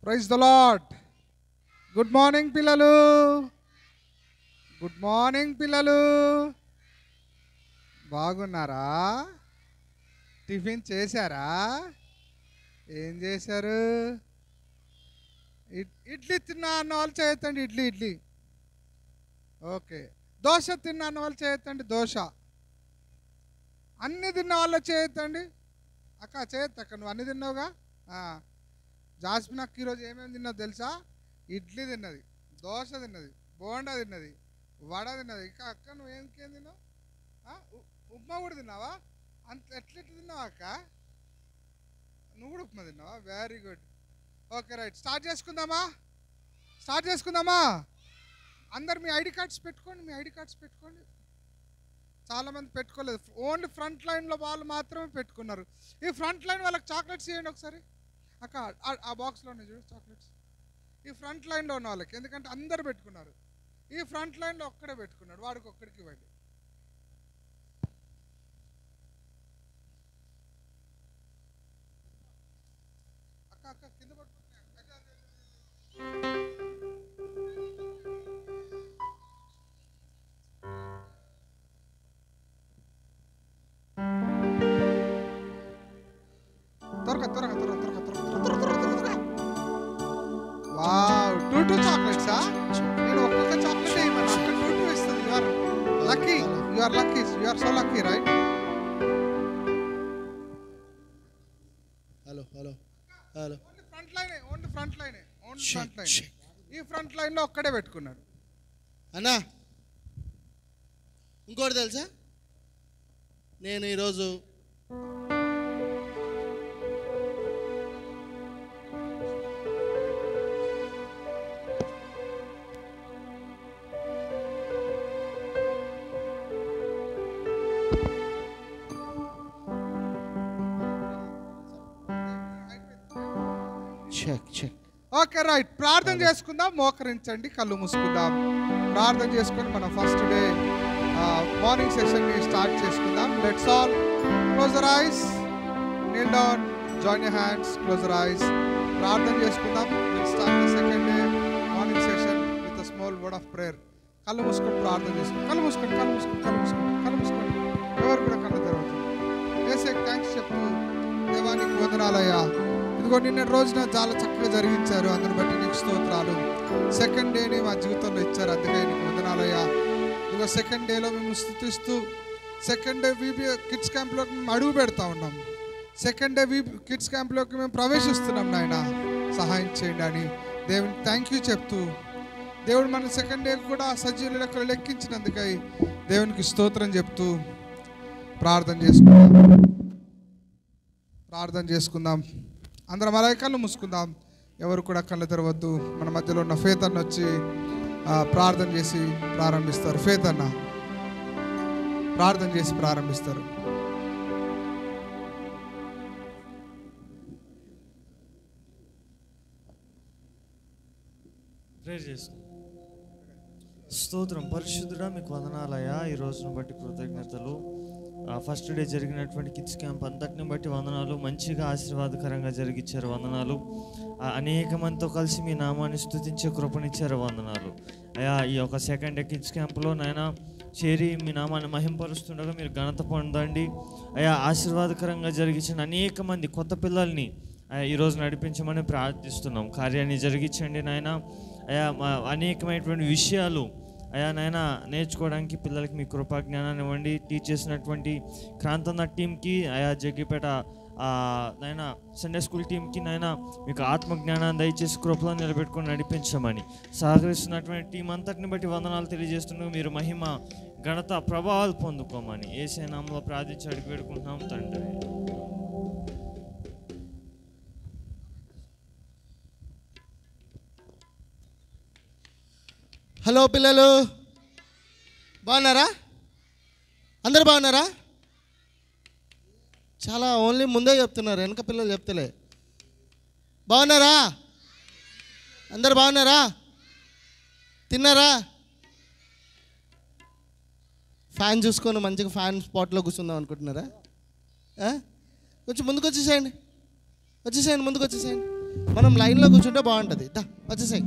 Praise the Lord. Good morning పిల్లలు. Good morning పిల్లలు. బాగున్నారా? టిఫిన్ చేశారా? ఏం చేశారు? ఇడ్లీ తిన్నా అన్న వాళ్ళు చేయొద్దండి. ఇడ్లీ ఇడ్లీ. ఓకే. దోశ తిన్నా అన్న వాళ్ళు చేయొద్దండి. దోశ. అన్నీ తిన్న వాళ్ళు చేయొద్దండి. అక్క చేయొద్దు అక్క, నువ్వు అన్నీ తిన్నావుగా. జాస్మిన్ అక్క ఈరోజు ఏమేమి తిన్నావు తెలుసా? ఇడ్లీ తిన్నది, దోశ తిన్నది, బోండా తిన్నది, వడ తిన్నది. ఇంకా అక్క నువ్వేం తిన్నావు? ఉప్మా కూడా తిన్నావా? అంత ఎట్లా తిన్నావా అక్క? నువ్వు కూడా ఉప్మా తిన్నావా? Very good. Okay right, start చేసుకుందామా? అందరు మీ ఐడి కార్డ్స్ పెట్టుకోండి. చాలామంది పెట్టుకోలేదు. ఓన్లీ ఫ్రంట్ లైన్లో వాళ్ళు మాత్రమే పెట్టుకున్నారు. ఈ ఫ్రంట్ లైన్ వాళ్ళకి చాక్లెట్స్ ఇవ్వండి ఒకసారి. అక్క ఆ బాక్స్లో ఉన్నాయి చూడు చాక్లెట్స్. ఈ ఫ్రంట్ లైన్లో ఉన్న వాళ్ళకి, ఎందుకంటే అందరు పెట్టుకున్నారు. ఈ ఫ్రంట్ లైన్లో ఒక్కడే పెట్టుకున్నాడు, వాడికి ఒక్కడికి ఇవ్వండి. అక్క కింద పట్టుకుంటున్నాయి. త్వరగా. వావ్, 2 చాక్లెట్సా? నేను ఒక్కొక్క చాక్లెట్ వేయమని అక్కడ 2 ఇస్తుంది. You are so lucky right? Hello. Only front line. ఈ ఫ్రంట్ లైన్లో ఒక్కడే పెట్టుకున్నాడు. అన్నా ఇంకోటి తెలుసా, నేను ఈరోజు చెక్. ఓకే రైట్, ప్రార్థన చేసుకుందాం. మోకరించండి, కళ్ళు మూసుకుందాం. ప్రార్థన చేసుకొని మనం ఫస్ట్ డే మార్నింగ్ సెషన్ని స్టార్ట్ చేసుకుందాం. Let's all close your eyes, kneel down, join your hands, close your eyes. ప్రార్థన చేసుకుందాం. We'll start the second day morning session with a small word of prayer. కళ్ళు మూసుకొని ప్రార్థన చేసుకుందాం. కళ్ళు మూసుకోండి. ఎవరు కూడా కళ్ళు తెరవద్దు. యేసయ్యకి థ్యాంక్స్ చెప్తూ, దేవానికి వందనాలయ్యా, ఇదిగో నిన్న రోజున చాలా చక్కగా జరిగించారు, అందుని బట్టి నీకు స్తోత్రాలు. సెకండ్ డేని మా జీవితంలో ఇచ్చారు, అందుకే నీకు వందనాలయ్యా. ఇదిగో సెకండ్ డేలో మేము స్తుతిస్తూ, సెకండ్ డే వీబీ కిడ్స్ క్యాంప్లోకి మేము అడుగు పెడతా ఉన్నాం. సెకండ్ డే కిడ్స్ క్యాంప్లోకి మేము ప్రవేశిస్తున్నాం. నాయన సహాయం చేయండి అని దేవునికి థ్యాంక్ యూ చెప్తూ, దేవుడు మన సెకండ్ డే కూడా సజీవుల లెక్కలు లెక్కించినందుకై దేవునికి స్తోత్రం చెప్తూ ప్రార్థన చేసుకుందాం. అందరం అలాగే కళ్ళు మూసుకుందాం. ఎవరు కూడా కళ్ళు తెరవద్దు. మన మధ్యలో ఉన్న ఫేత్ అన్న వచ్చి ప్రార్థన చేసి ప్రారంభిస్తారు. ఫేత్ అన్న ప్రార్థన చేసి ప్రారంభిస్తారు. ప్రేయర్ చేసుకుందాం. స్తోత్రం పరిశుద్ధుడా, మీకు వందనాలయ్యా. ఈ రోజును బట్టి కృతజ్ఞతలు. ఫస్ట్ డే జరిగినటువంటి కిడ్స్ క్యాంప్ అంతటిని బట్టి వందనాలు. మంచిగా ఆశీర్వాదకరంగా జరిగించారు, వందనాలు. అనేక మందితో కలిసి మీ నామాన్ని స్తుతించే కృపనిచ్చారు, వందనాలు అయ్యా. ఈ యొక్క సెకండ్ డే కిడ్స్ క్యాంప్లో నాయన చేరి మీ నామాన్ని మహింపరుస్తుండగా మీరు ఘనత పొందండి అయ్యా. ఆశీర్వాదకరంగా జరిగించిన అనేక మంది కొత్త పిల్లల్ని ఈరోజు నడిపించమని ప్రార్థిస్తున్నాం. కార్యాన్ని జరిగించండి నాయన అయ్యా. అనేకమైనటువంటి విషయాలు అయ్యా నాయన నేర్చుకోవడానికి పిల్లలకి మీ కృపా జ్ఞానాన్ని ఇవ్వండి. టీచ్ చేసినటువంటి క్రాంతన్న టీంకి అయా, జగ్గిపేట నాయన సండే స్కూల్ టీంకి నాయన మీకు ఆత్మజ్ఞానాన్ని దయచేసి కృపలో నిలబెట్టుకొని నడిపించమని, సహకరిస్తున్నటువంటి టీం అంతటిని బట్టి వందనాలు తెలియజేస్తున్నాం. మీరు మహిమ ఘనత ప్రభావాలు పొందుకోమని యేసయ్య నామములో ప్రార్థించి అడిగి వేడుకుంటున్నాం తండ్రి. హలో పిల్లలు, బాగున్నారా? అందరు బాగున్నారా? చాలా ఓన్లీ ముందే చెప్తున్నారు, వెనక పిల్లలు చెప్తలే. బాగున్నారా? అందరు బాగున్నారా? తిన్నారా? ఫ్యాన్ చూసుకొని మంచిగా ఫ్యాన్ స్పాట్లో కూర్చుందాం అనుకుంటున్నారా? కొంచెం ముందుకు వచ్చేసేయండి, ముందుకు వచ్చేసేయండి. మనం లైన్లో కూర్చుంటే బాగుంటుంది. దా వచ్చేసాయి.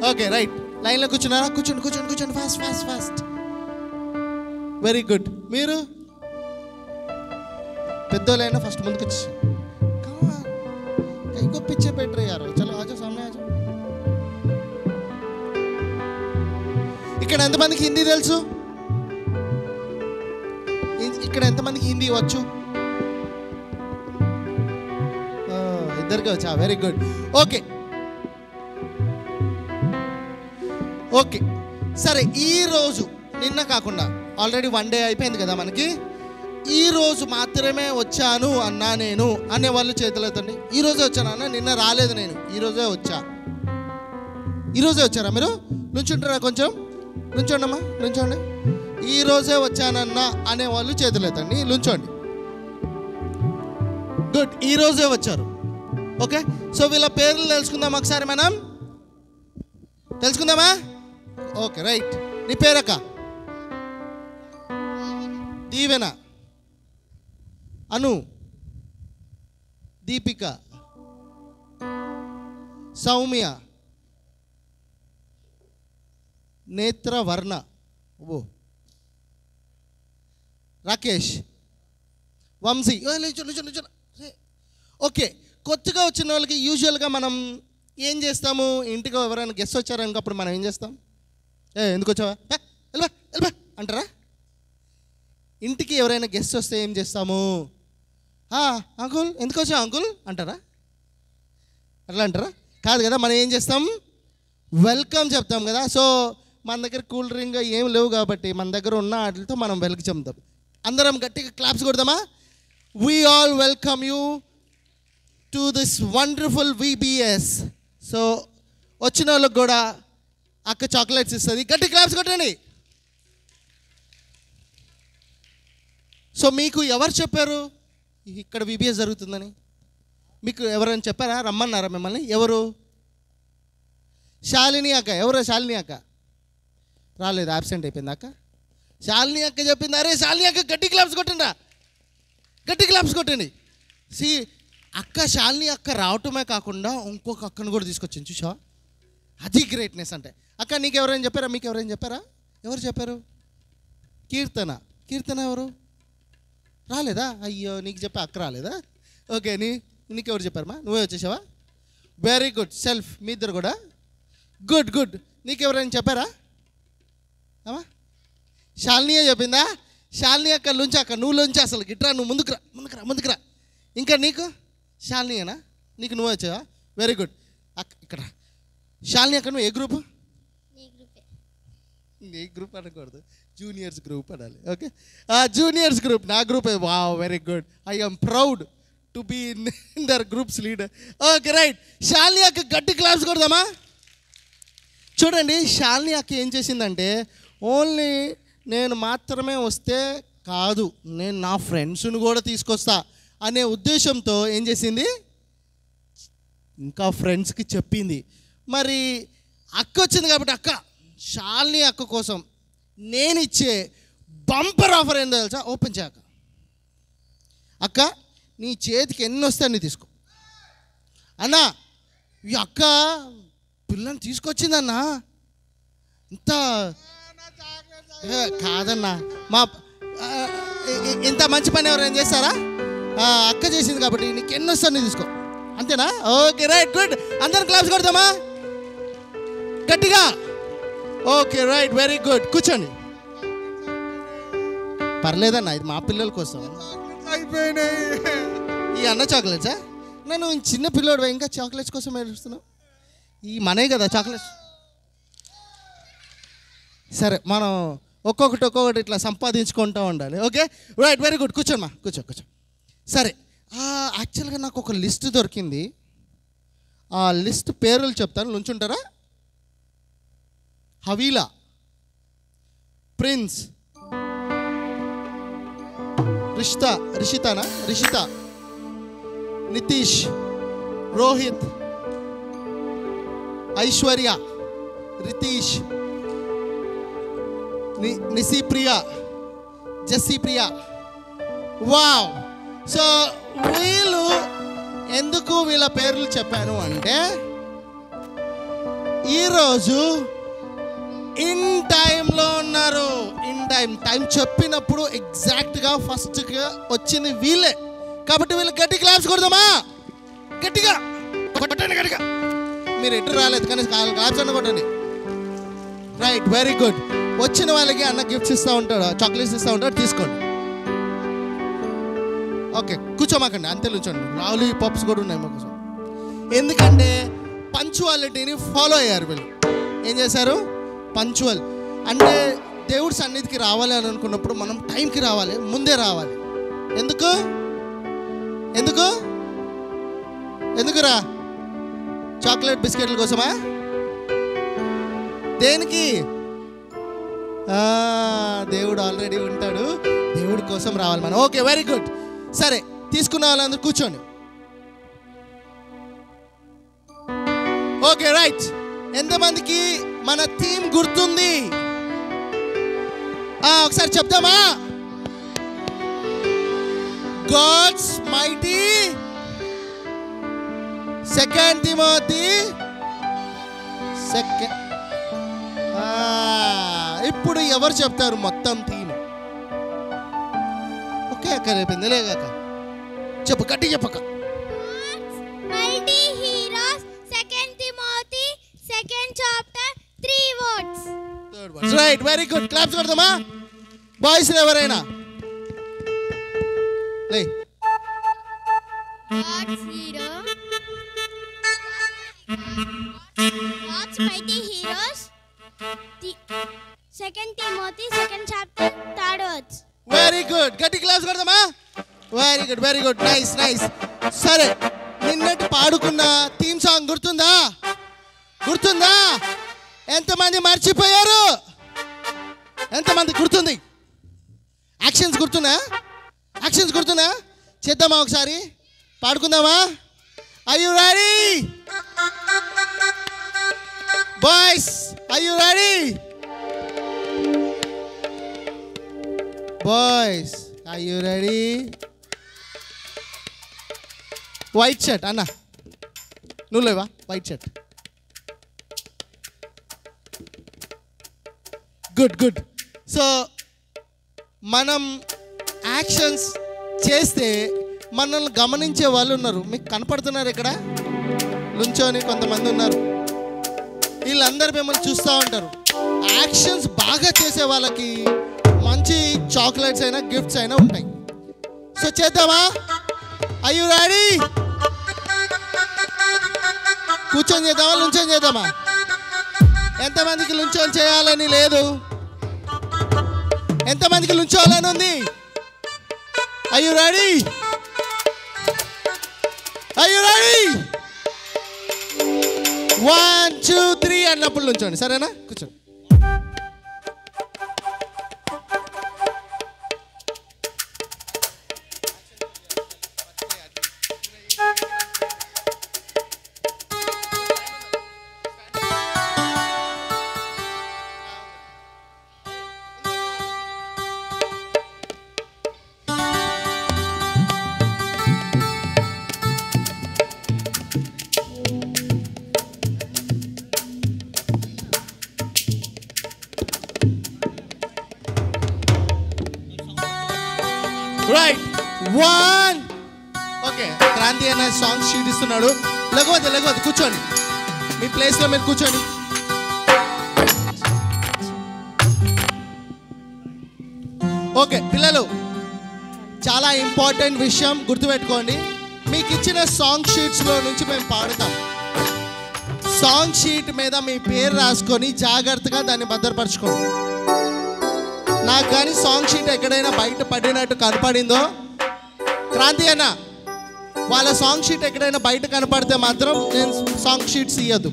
ఓకే రైట్, లైన్లో కూర్చున్నారా? కూర్చోండి కూర్చోండి కూర్చోండి, fast fast fast. Very good. మీరు పెద్దోళ్ళైనా ఫస్ట్ ముందుకు వచ్చి కైకో పిచ్చే పెట్టరు యారు. చలో ఆజో సామనే ఆజో. ఇక్కడ ఎంతమందికి హిందీ తెలుసు? ఇక్కడ ఎంతమందికి హిందీ వచ్చు? ఇద్దరికి వచ్చా, వెరీ గుడ్. ఓకే ఓకే సరే, ఈరోజు నిన్న కాకుండా ఆల్రెడీ 1 డే అయిపోయింది కదా మనకి. ఈరోజు మాత్రమే వచ్చాను అన్నా నేను అనేవాళ్ళు చేతులు ఎత్తండి. ఈరోజే వచ్చాను అన్న, నిన్న రాలేదు నేను, ఈరోజే వచ్చా. ఈరోజే వచ్చారా మీరు? నుంచుంటారా? కొంచెం నుంచోండమ్మా, నుంచోండి. ఈరోజే వచ్చానన్నా అనేవాళ్ళు చేతులు ఎత్తండి, నుంచోండి. గుడ్, ఈరోజే వచ్చారు. ఓకే, సో వీళ్ళ పేర్లు తెలుసుకుందాం ఒకసారి మనం. తెలుసుకుందామా? Okay right. నీ పేరక్క? దీవెన, అను, దీపిక, సౌమ్య, నేత్రవర్ణ, ఓ రాకేష్, వంశీ. ఓకే, కొత్తగా వచ్చిన వాళ్ళకి యూజువల్గా మనం ఏం చేస్తాము? ఇంటికి ఎవరైనా గెస్ట్ వచ్చారనుకో, అప్పుడు మనం ఏం చేస్తాం? ఎందుకు వచ్చావా, వెళ్ళవా వెళ్ళవా అంటారా? ఇంటికి ఎవరైనా గెస్ట్ వస్తే ఏం చేస్తాము? అంకుల్ ఎందుకు వచ్చావు అంకుల్ అంటారా? అట్లా అంటారా? కాదు కదా, మనం ఏం చేస్తాం? వెల్కమ్ చెప్తాం కదా. సో మన దగ్గర కూల్ డ్రింక్ ఏం లేవు కాబట్టి మన దగ్గర ఉన్న వాటితో మనం వెల్కమ్ చెప్తాం. అందరం గట్టిగా క్లాప్స్ కొడదామా? We all welcome you to this wonderful VBS. So వచ్చిన వాళ్ళకి కూడా అక్క చాక్లెట్స్ ఇస్తుంది. గట్టి క్లాప్స్ కొట్టండి. సో మీకు ఎవరు చెప్పారు ఇక్కడ VBS జరుగుతుందని? మీకు ఎవరైనా చెప్పారా? రమ్మన్నారా మిమ్మల్ని? ఎవరు? శాలిని అక్క. ఎవరో శాలిని అక్క రాలేదు, యాబ్సెంట్ అయిపోయింది అక్క. శాలిని అక్క చెప్పింది. అరే శాలిని అక్క గట్టి క్లాప్స్ కొట్టండి, గట్టి క్లాప్స్ కొట్టండి. అక్క శాలిని అక్క రావటమే కాకుండా ఇంకొక అక్కను కూడా తీసుకొచ్చింది, చూసా? అది గ్రేట్నెస్ అంటే. అక్క నీకు ఎవరైనా చెప్పారా? మీకు ఎవరైనా చెప్పారా? ఎవరు చెప్పారు? కీర్తన. కీర్తన ఎవరు? రాలేదా? అయ్యో, నీకు చెప్పా అక్క రాలేదా? ఓకే, నీకెవరు చెప్పారమ్మా? నువ్వే వచ్చేసావా? Very good. సెల్ఫ్ మీ ఇద్దరు కూడా గుడ్ గుడ్. నీకెవరైనా చెప్పారా అమ్మా? శాలినియే చెప్పిందా? శాలిని అక్క లుంచి, అక్క నువ్వు లుంచి, అసలు గిట్రా, నువ్వు ముందుకురా ముందుకురా ముందుకురా. ఇంకా నీకు శాలినియేనా? నీకు నువ్వే వచ్చావా? Very good. అక్క ఇక్కడ శాలిని అక్క నువ్వు ఏ గ్రూప్? ఏ గ్రూప్ అనకూడదు, జూనియర్స్ గ్రూప్ అనాలి. ఓకే, జూనియర్స్ గ్రూప్ నా గ్రూప్. Wow, very good. I am proud to be in their groups leader. Okay right. Shalini అక్క గట్టి క్లాప్స్ కొడదామా? చూడండి, శాలిని అక్క ఏం చేసిందంటే, ఓన్లీ నేను మాత్రమే వస్తే కాదు, నేను నా ఫ్రెండ్స్ని కూడా తీసుకొస్తా అనే ఉద్దేశంతో ఏం చేసింది? ఇంకా ఫ్రెండ్స్కి చెప్పింది. మరి అక్క వచ్చింది కాబట్టి, అక్క శాలిని అక్క కోసం నేను ఇచ్చే బంపర్ ఆఫర్ ఏందో తెలుసా? ఓపెన్ చేయక అక్క, నీ చేతికి ఎన్ని వస్తే అన్ని తీసుకో. అన్నా, ఈ అక్క పిల్లని తీసుకొచ్చిందన్నా, ఇంత కాదన్నా, మా ఇంత మంచి పని ఎవరైనా చేస్తారా? అక్క చేసింది కాబట్టి నీకు ఎన్ని వస్తే అన్ని తీసుకో, అంతేనా? Okay right, good. అందరం క్లాప్స్ కొడతామా గట్టిగా? Okay right, very good. కూర్చోండి. పర్లేదన్నా, ఇది మా పిల్లల కోసం. అయిపోయినాయి ఈ అన్న చాక్లెట్సా? నేను చిన్న పిల్లోడు, ఇంకా చాక్లెట్స్ కోసం ఏడుస్తున్నావు? ఈ మనే కదా చాక్లెట్స్. సరే, మనం ఒక్కొక్కటి ఇట్లా సంపాదించుకుంటూ ఉండాలి. Okay right, very good. కూర్చోమ్మా, కూర్చో. సరే, యాక్చువల్గా నాకు ఒక లిస్ట్ దొరికింది. ఆ లిస్ట్ పేర్లు చెప్తాను, నుంచుంటారా? Havila, Prince, Rishita, Nitish, Rohit, Aishwarya, Ritish, Nisipriya, Jessipriya. Wow. So వీళ్ళు ఎందుకు వీళ్ళ పేర్లు చెప్పాను అంటే ఈరోజు ఇన్ టైంలో ఉన్నారు. టైం చెప్పినప్పుడు ఎగ్జాక్ట్గా ఫస్ట్గా వచ్చింది వీళ్ళే. కాబట్టి వీళ్ళు గట్టి క్లాప్స్ కొడదామా? గట్టిగా కొట్టండి, గట్టిగా. మీరు ఎటు రాలేదు కానీ క్లాప్స్ అన్న కొట్టండి. Right, very good. వచ్చిన వాళ్ళకి అన్న గిఫ్ట్స్ ఇస్తూ ఉంటాడు, చాక్లెట్స్ ఇస్తూ ఉంటాడు, తీసుకోండి. ఓకే, కూర్చోమాకండి, అంతే కూర్చోండి. లాలీపాప్స్ కూడా ఉన్నాయి మాకు. ఎందుకంటే పంచువాలిటీని ఫాలో అయ్యారు వీళ్ళు. ఏం చేశారు? పంచువల్ అంటే దేవుడి సన్నిధికి రావాలి అని అనుకున్నప్పుడు మనం టైంకి రావాలి, ముందే రావాలి. ఎందుకురా? చాక్లెట్ బిస్కెట్ల కోసమా? దేనికి? దేవుడు ఆల్రెడీ ఉంటాడు, దేవుడి కోసం రావాలి మనం. Okay, very good. సరే, తీసుకున్న వాళ్ళందరూ కూర్చోండి. Okay, right. ఎంతమందికి మన థీమ్ గుర్తుంది? ఒకసారి చెప్తామా? God's mighty, 2 Timothy. ఇప్పుడు ఎవరు చెప్తారు మొత్తం థీమ్? ఓకే అక్క, రేపింది లేక చెప్పు, గట్టి చెప్పక. Mighty heroes, 2 Timothy, 2nd chapter, 3 words. Right, very good. Claps కొడదామా? బాయ్స్ ఎవరైనా లే. God's mighty heroes, 2 Timothy, 2nd chapter, 3 words. Very good. గట్టి క్లాప్స్ కొడదామా? Very good, very good. Nice, nice. సరే, నిన్నటి పాడుకున్న థీమ్ సాంగ్ గుర్తుందా? ఎంతమంది మర్చిపోయారు? ఎంతమంది గుర్తుంది? యాక్షన్స్ గుర్తున్నా? చేద్దామా ఒకసారి? పాడుకుందామా? Are you ready boys? Are you ready boys? Are you ready? White shirt అన్న, నువ్వు లేవా? White shirt. గుడ్. సో మనం యాక్షన్స్ చేస్తే మనల్ని గమనించే వాళ్ళు ఉన్నారు. మీకు కనపడుతున్నారు ఇక్కడ నుంచోని కొంతమంది ఉన్నారు. వీళ్ళందరూ మిమ్మల్ని చూస్తూ ఉంటారు. యాక్షన్స్ బాగా చేసే వాళ్ళకి మంచి చాక్లెట్స్ అయినా గిఫ్ట్స్ అయినా ఉంటాయి. సో చేద్దామా? Are you ready? కూర్చొని చేద్దామా, నుంచొని చేద్దామా? ఎంతమందికి నుంచొని చేయాలని లేదు? ఎంతమందికి నుంచోవాలని ఉంది? Are you ready? 1 2 3 అన్నప్పుడు నుంచోండి, సరేనా? కూర్చోండి. రైట్, 1. ఓకే, క్రాంతి అనే సాంగ్ షీట్ ఇస్తున్నాడు. లఘువద్దు, కూర్చోండి. మీ ప్లేస్లో మీరు కూర్చోండి. ఓకే పిల్లలు, చాలా ఇంపార్టెంట్ విషయం గుర్తుపెట్టుకోండి. మీకు ఇచ్చిన సాంగ్ షీట్స్లో నుంచి మేము పాడుతాం. సాంగ్ షీట్ మీద మీ పేరు రాసుకొని జాగ్రత్తగా దాన్ని భద్రపరచుకోండి. నాకు కానీ సాంగ్ షీట్ ఎక్కడైనా బయట పడినట్టు కనపడిందో, క్రాంతి అన్న వాళ్ళ సాంగ్ షీట్ ఎక్కడైనా బయట కనపడితే మాత్రం నేను సాంగ్ షీట్స్ ఇయ్యద్దు.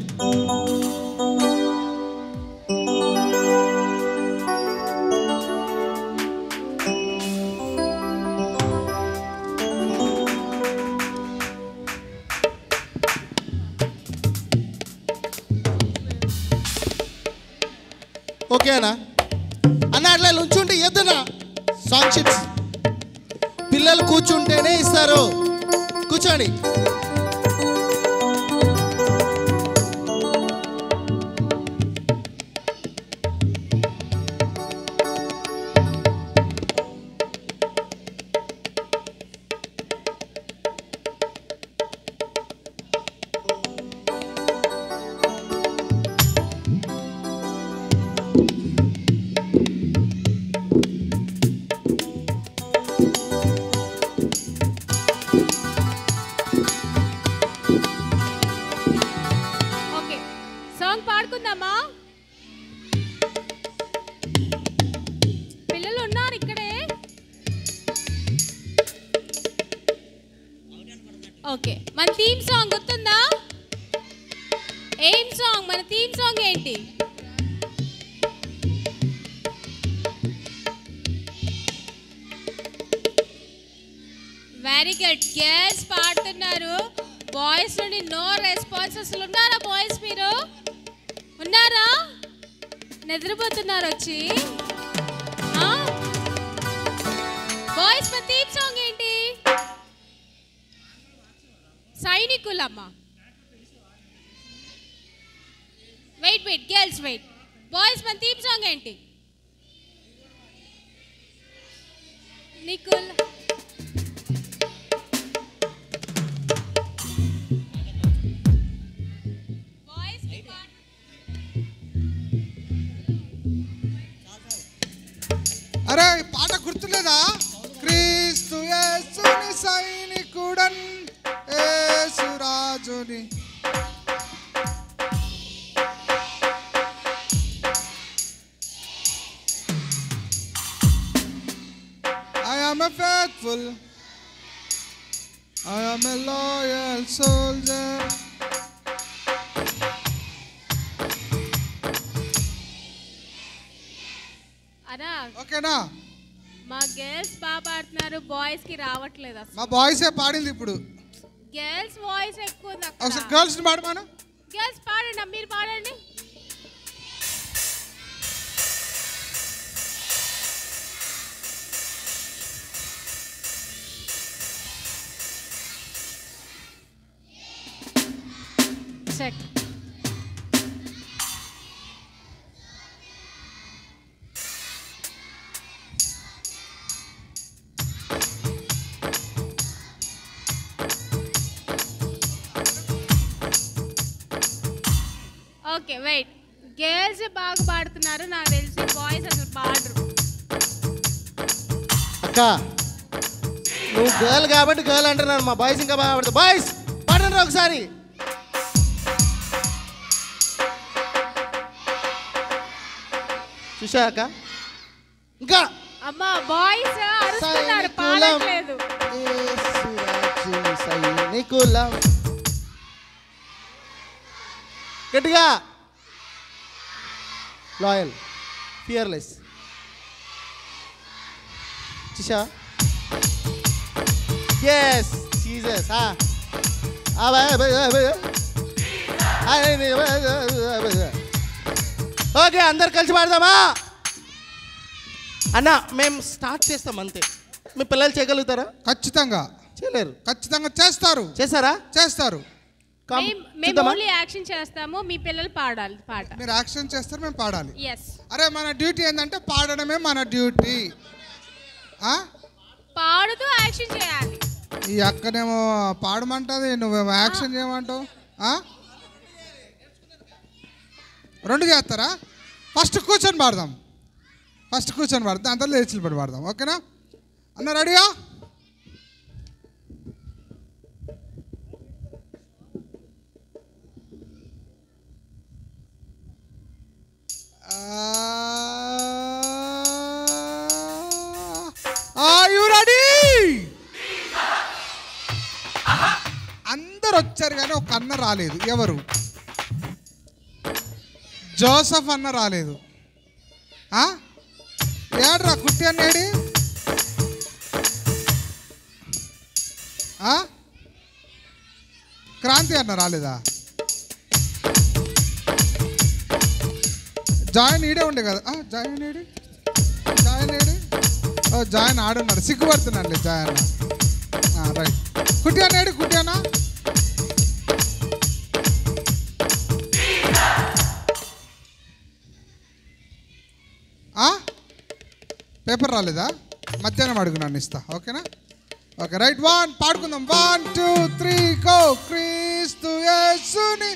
పిల్లలు కూర్చుంటేనే ఇస్తారు. కూర్చోండి. ఓకే, మన థీమ్ సాంగ్ గుర్తుందా? ఏం సాంగ్? మన థీమ్ సాంగ్ ఏంటి? వెరీ గుడ్, గర్ల్స్ పాడుతున్నారు. బాయ్స్ నుండి నో రెస్పాన్స్. అసలు ఉన్నారా బాయ్స్? మీరు ఉన్నారా? నిద్రపోతున్నారు వచ్చి. బాయ్స్ మన థీమ్ సాంగ్ ఏంటి? సైనికులమ్మ. Wait wait girls wait. Boys మన థీమ్ సాంగ్ ఏంటి? నికుల్. బాయ్స్ అరే పాట గుర్తులేదా? క్రీస్తు యేసుని సైనికుడన్ యేసురాజుని. I am a faithful, I am a loyal soldier. అరా ఓకేనా? మా గర్ల్స్ బాగా పాడుతున్నారు, బాయ్స్ కి రావట్లేదు అసలు. మా బాయ్సే పాడింది ఇప్పుడు. గర్ల్స్ వాయిస్ ఎక్కువ ఉంది అక్కడ. ఒకసారి గర్ల్స్ని పాడమాను. గర్ల్స్ పాడండి, మీరు పాడండి. చెక్. ఓకే వెయిట్, గర్ల్స్ బాగా పాడుతున్నారు నాకు తెలిసి, బాయ్స్ అసలు పాడరు. అక్క నువ్వు గర్ల్ కాబట్టి గర్ల్ అంటున్నాను, మా బాయ్స్ ఇంకా బాగా పాడతారు. బాయ్స్ పాడండి ఒకసారి. చూసా అక్క? ఇంకా అమ్మా బాయ్స్ అరుస్తున్నారు, పాడట్లేదు. సైనికులం. గట్టిగా. Loyal, fearless. చూసా? Yes Jesus. ఓకే, అందరు కలిసి పాడదామా? అన్న మేము స్టార్ట్ చేస్తాం అంతే. మీ పిల్లలు చేయగలుగుతారా? ఖచ్చితంగా చేయలేరు. ఖచ్చితంగా చేస్తారు. చేస్తారా? చేస్తారు. మేము ఓన్లీ యాక్షన్ చేస్తాము, మీ పిల్లలు పాడాలి పాట. మీరు యాక్షన్ చేస్తారు, మేము పాడాలి. ఎస్. అరే మన డ్యూటీ ఏంటంటే పాడడమే మన డ్యూటీ. పాడుతూ యాక్షన్ చేయాలి. ఈ అక్కనేమో పాడమంటది, నువ్వేమో యాక్షన్ చేయమంటావు. రెండు చేస్తారా? ఫస్ట్ కూర్చొని పాడదాం. అంతా లేచి పడి పాడదాం. ఓకేనా అన్న? రెడీగా? Are you ready? అందరు వచ్చారు కానీ ఒక అన్న రాలేదు. ఎవరు? జోసఫ్ అన్న రాలేదు. ఏడ్రా కుట్టి అన్నేడి? క్రాంతి అన్న రాలేదా? జాయిన్ ఈడే ఉండే కదా. జాయిన్ ఏడి? జాయన్ ఆడున్నాడు, సిగ్గుపడుతున్నాడు జాయన్. రైట్. కుట్యానా ఏడు, కుట్యానా పేపర్ రాలేదా? మధ్యాహ్నం అడుగు, నన్ను ఇస్తా. ఓకేనా? Okay right. 1 పాడుకుందాం. 1 2 3 గో. క్రీస్తు యేసుని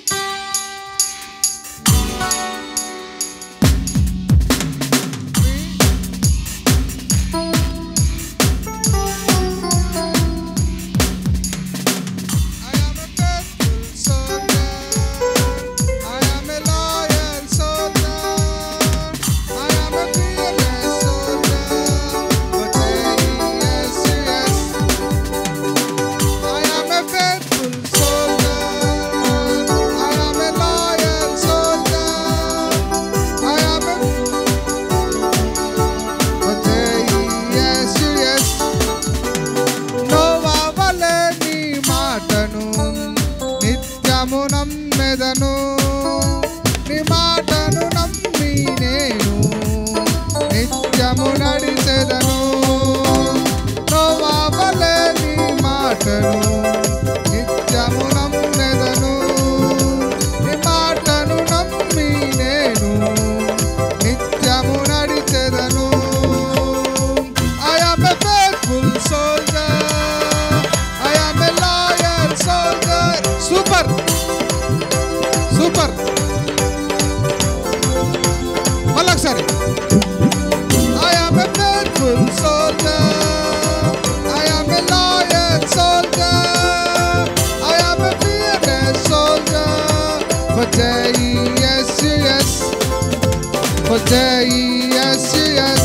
నమ్మెదను, నీ మాటను నమ్మి నేను నిత్యము నడిచెదను. నోవావలే నీ మాటను నిత్యము నమ్మెదను, నీ మాటను నమ్మి నేను నిత్యము నడిచెదను. I am a faithful soldier, I am a loyal soldier. Super. Super. మళ్ళీ ఒకసారి. I am a faithful soldier, I am a loyal soldier, I am a fearless soldier. For JESUS, for JESUS,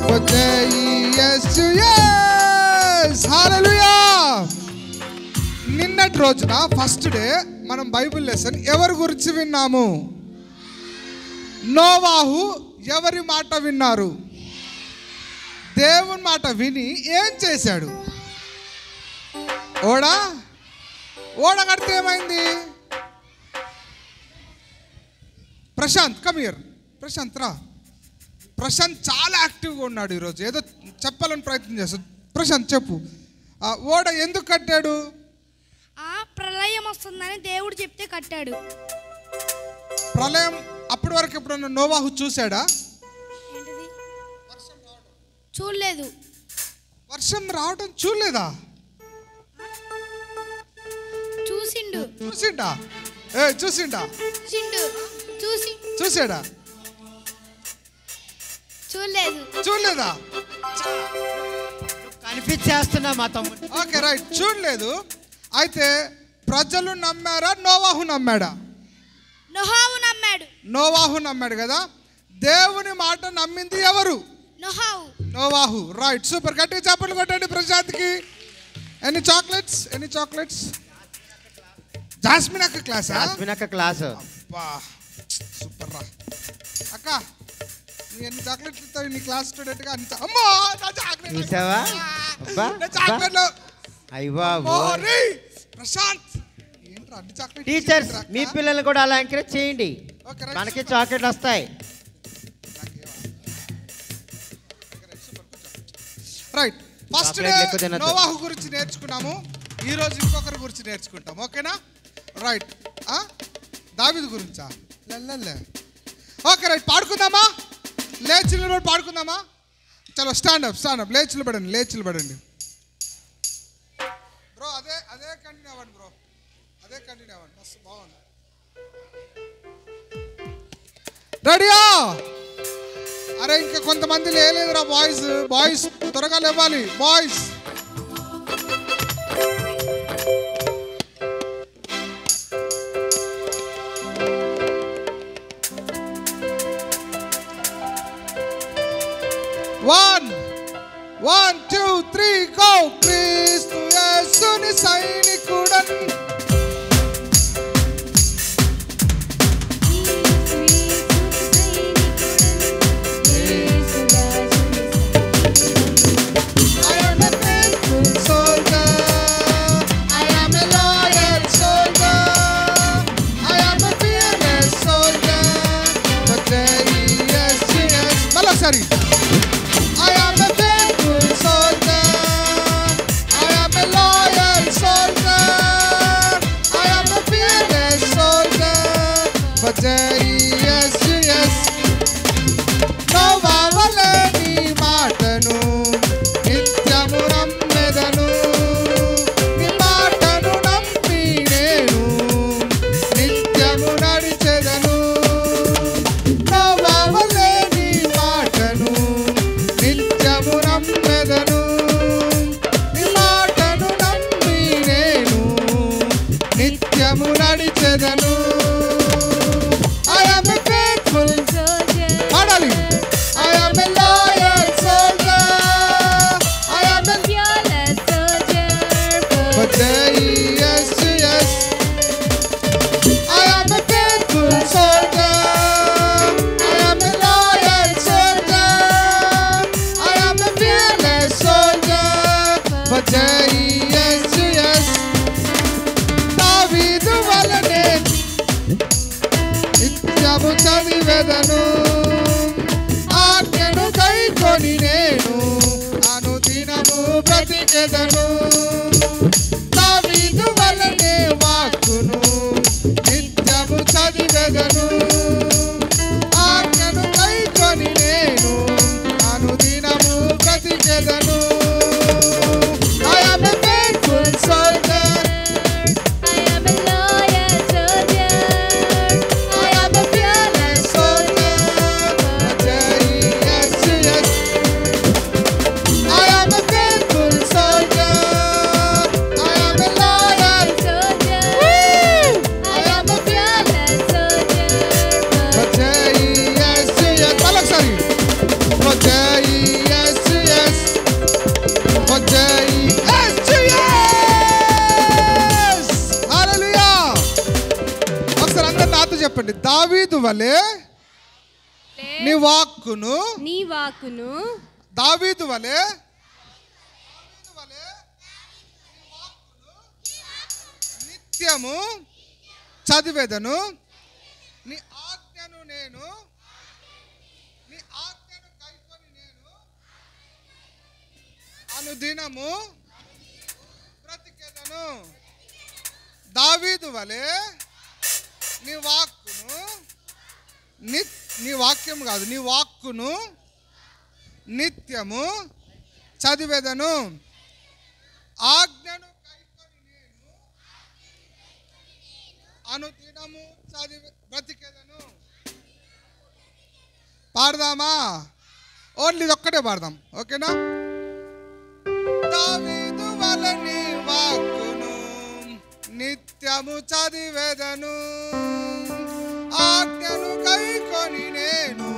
for JESUS. Hallelujah. నిన్నటి రోజున first day మనం Bible lesson ఎవరి గురించి విన్నాము? నోవాహు ఎవరి మాట విన్నారు? దేవుని మాట విని ఏం చేశాడు? ఓడ కడితే ఏమైంది? Prashanth come here. ప్రశాంత్ రా. ప్రశాంత్ చాలా యాక్టివ్గా ఉన్నాడు ఈరోజు, ఏదో చెప్పాలని ప్రయత్నం చేస్తాడు. ప్రశాంత్ చెప్పు, ఓడ ఎందుకు కట్టాడు? ప్రళయం వస్తుందని దేవుడు చెప్తే కట్టాడు. ప్రళయం అప్పటి వరకు ఎప్పుడన్నా నోవాహు చూశాడా? చూడలేదు. వర్షం రావడం చూడలేదా? చూసిండు. చూసిండా? చూసిండా? చూసాడా? చూడలేదు. చూడలేదా? కనిపించేస్తున్నా మా తమ్ముడు. Okay right. చూడలేదు. అయితే ప్రజలు నమ్మారా? నోవాహు నమ్మాడా? నోవాహు నమ్మాడు కదా. దేవుని మాట నమ్మింది ఎవరు? నోవాహు. రైట్. సూపర్. గట్టిగా చప్పట్లు కొట్టండి ప్రశాంత్కి. ఎన్ని చాక్లెట్స్? జాస్మిన్ అక్క క్లాసా? అబ్బా సూపర్ రా అక్క. నీ ఎన్ని చాక్లెట్లు ఇస్తావు నీ క్లాస్ స్టూడెంట్గా? అమ్మో నా చాక్లెట్ చూసావా? చాక్లెట్లు. అయ్యో ప్రశాంత్ ఏంట్రా అన్ని చాక్లెట్? టీచర్స్ మీ పిల్లల్ని కూడా అలా ఎంకరేజ్ చేయండి, మనకి చాక్లెట్లు వస్తాయి. రైట్. ఫస్ట్ డే నోవాహు గురించి నేర్చుకున్నాము. ఈరోజు ఇంకొకరి గురించి నేర్చుకుంటాం. ఓకేనా? రైట్. దావీదు గురించా? Okay right. పాడుకుందామా? లేచి నిలబడి పాడుకుందామా? చలో స్టాండప్. లేచి నిలబడండి. బ్రో అదే కంటిన్యూ అవ్వండి బ్రో. మస్తు బాగుంది. రెడీయా? అరే ఇంకా కొంతమంది లేలేదురా బాయ్స్ త్వరగా లేవాలి boys. One, two, three, go. క్రీస్తు యేసుని సైనికుడన్. I am a faithful soldier, I am a loyal soldier, I am a fearless soldier. But yes. మళ్ళొకసారి. I am a బ్రతికెదను. దావీదు వలనే వాక్కును నిత్యము చదివెదను. ఆజ్ఞను కైకొని నేను అనుదినము బ్రతికెదను. I am a faithful soldier. I am a loyal soldier. I am a fearless soldier. Yes, yes. I am a faithful soldier. I am a loyal soldier. I am a fearless soldier. yes, yes. Palak sari. Yes, yes. yes. Hallelujah. ఒకసారి అందరు నాతో చెప్పండి. దావీదు వలె నీ వాక్కును నీ వాక్కును దావీదు వలె నిత్యము చదివేదను. నీ ఆజ్ఞను కైకొని నేను అనుదినము బ్రతికెదను. దావీదు వలె నీ వాక్కును నీ వాక్యం కాదు, నీ వాక్కును నిత్యము చదివేదను. ఆజ్ఞను కైకొని నేను అనుదినము బ్రతికెదను. పాడదామా? ఓన్లీ ఇది ఒక్కటే పాడదాం, ఓకేనా? దావీదు వలని వాక్కును నిత్యము చదివెదను. ఆజ్ఞను కైకొని నేను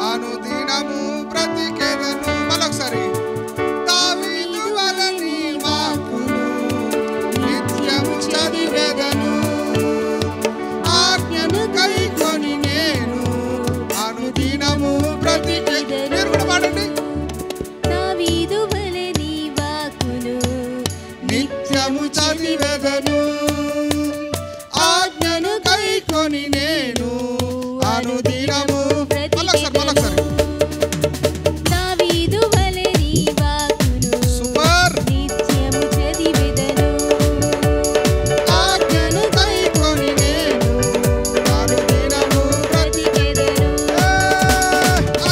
అనుదినము బ్రతికెదను. మరొకసారి. దావీదు వలని వాక్కును నిత్యము చదివెదను. ఆజ్ఞను కైకొని నేను అనుదినము బ్రతికెదను. మీరు కూడా పాడండి. దావీదు వలె నీ వాక్కును నిత్యము చదివెదను. ఆజ్ఞను కైకొని నేను అనుదినము. మరొకసారి. దావీదు వలె నీ వాక్కును సూపర్. నిత్యము చదివెదను. ఆజ్ఞను కైకొని నేను అనుదినము బ్రతికెదను. I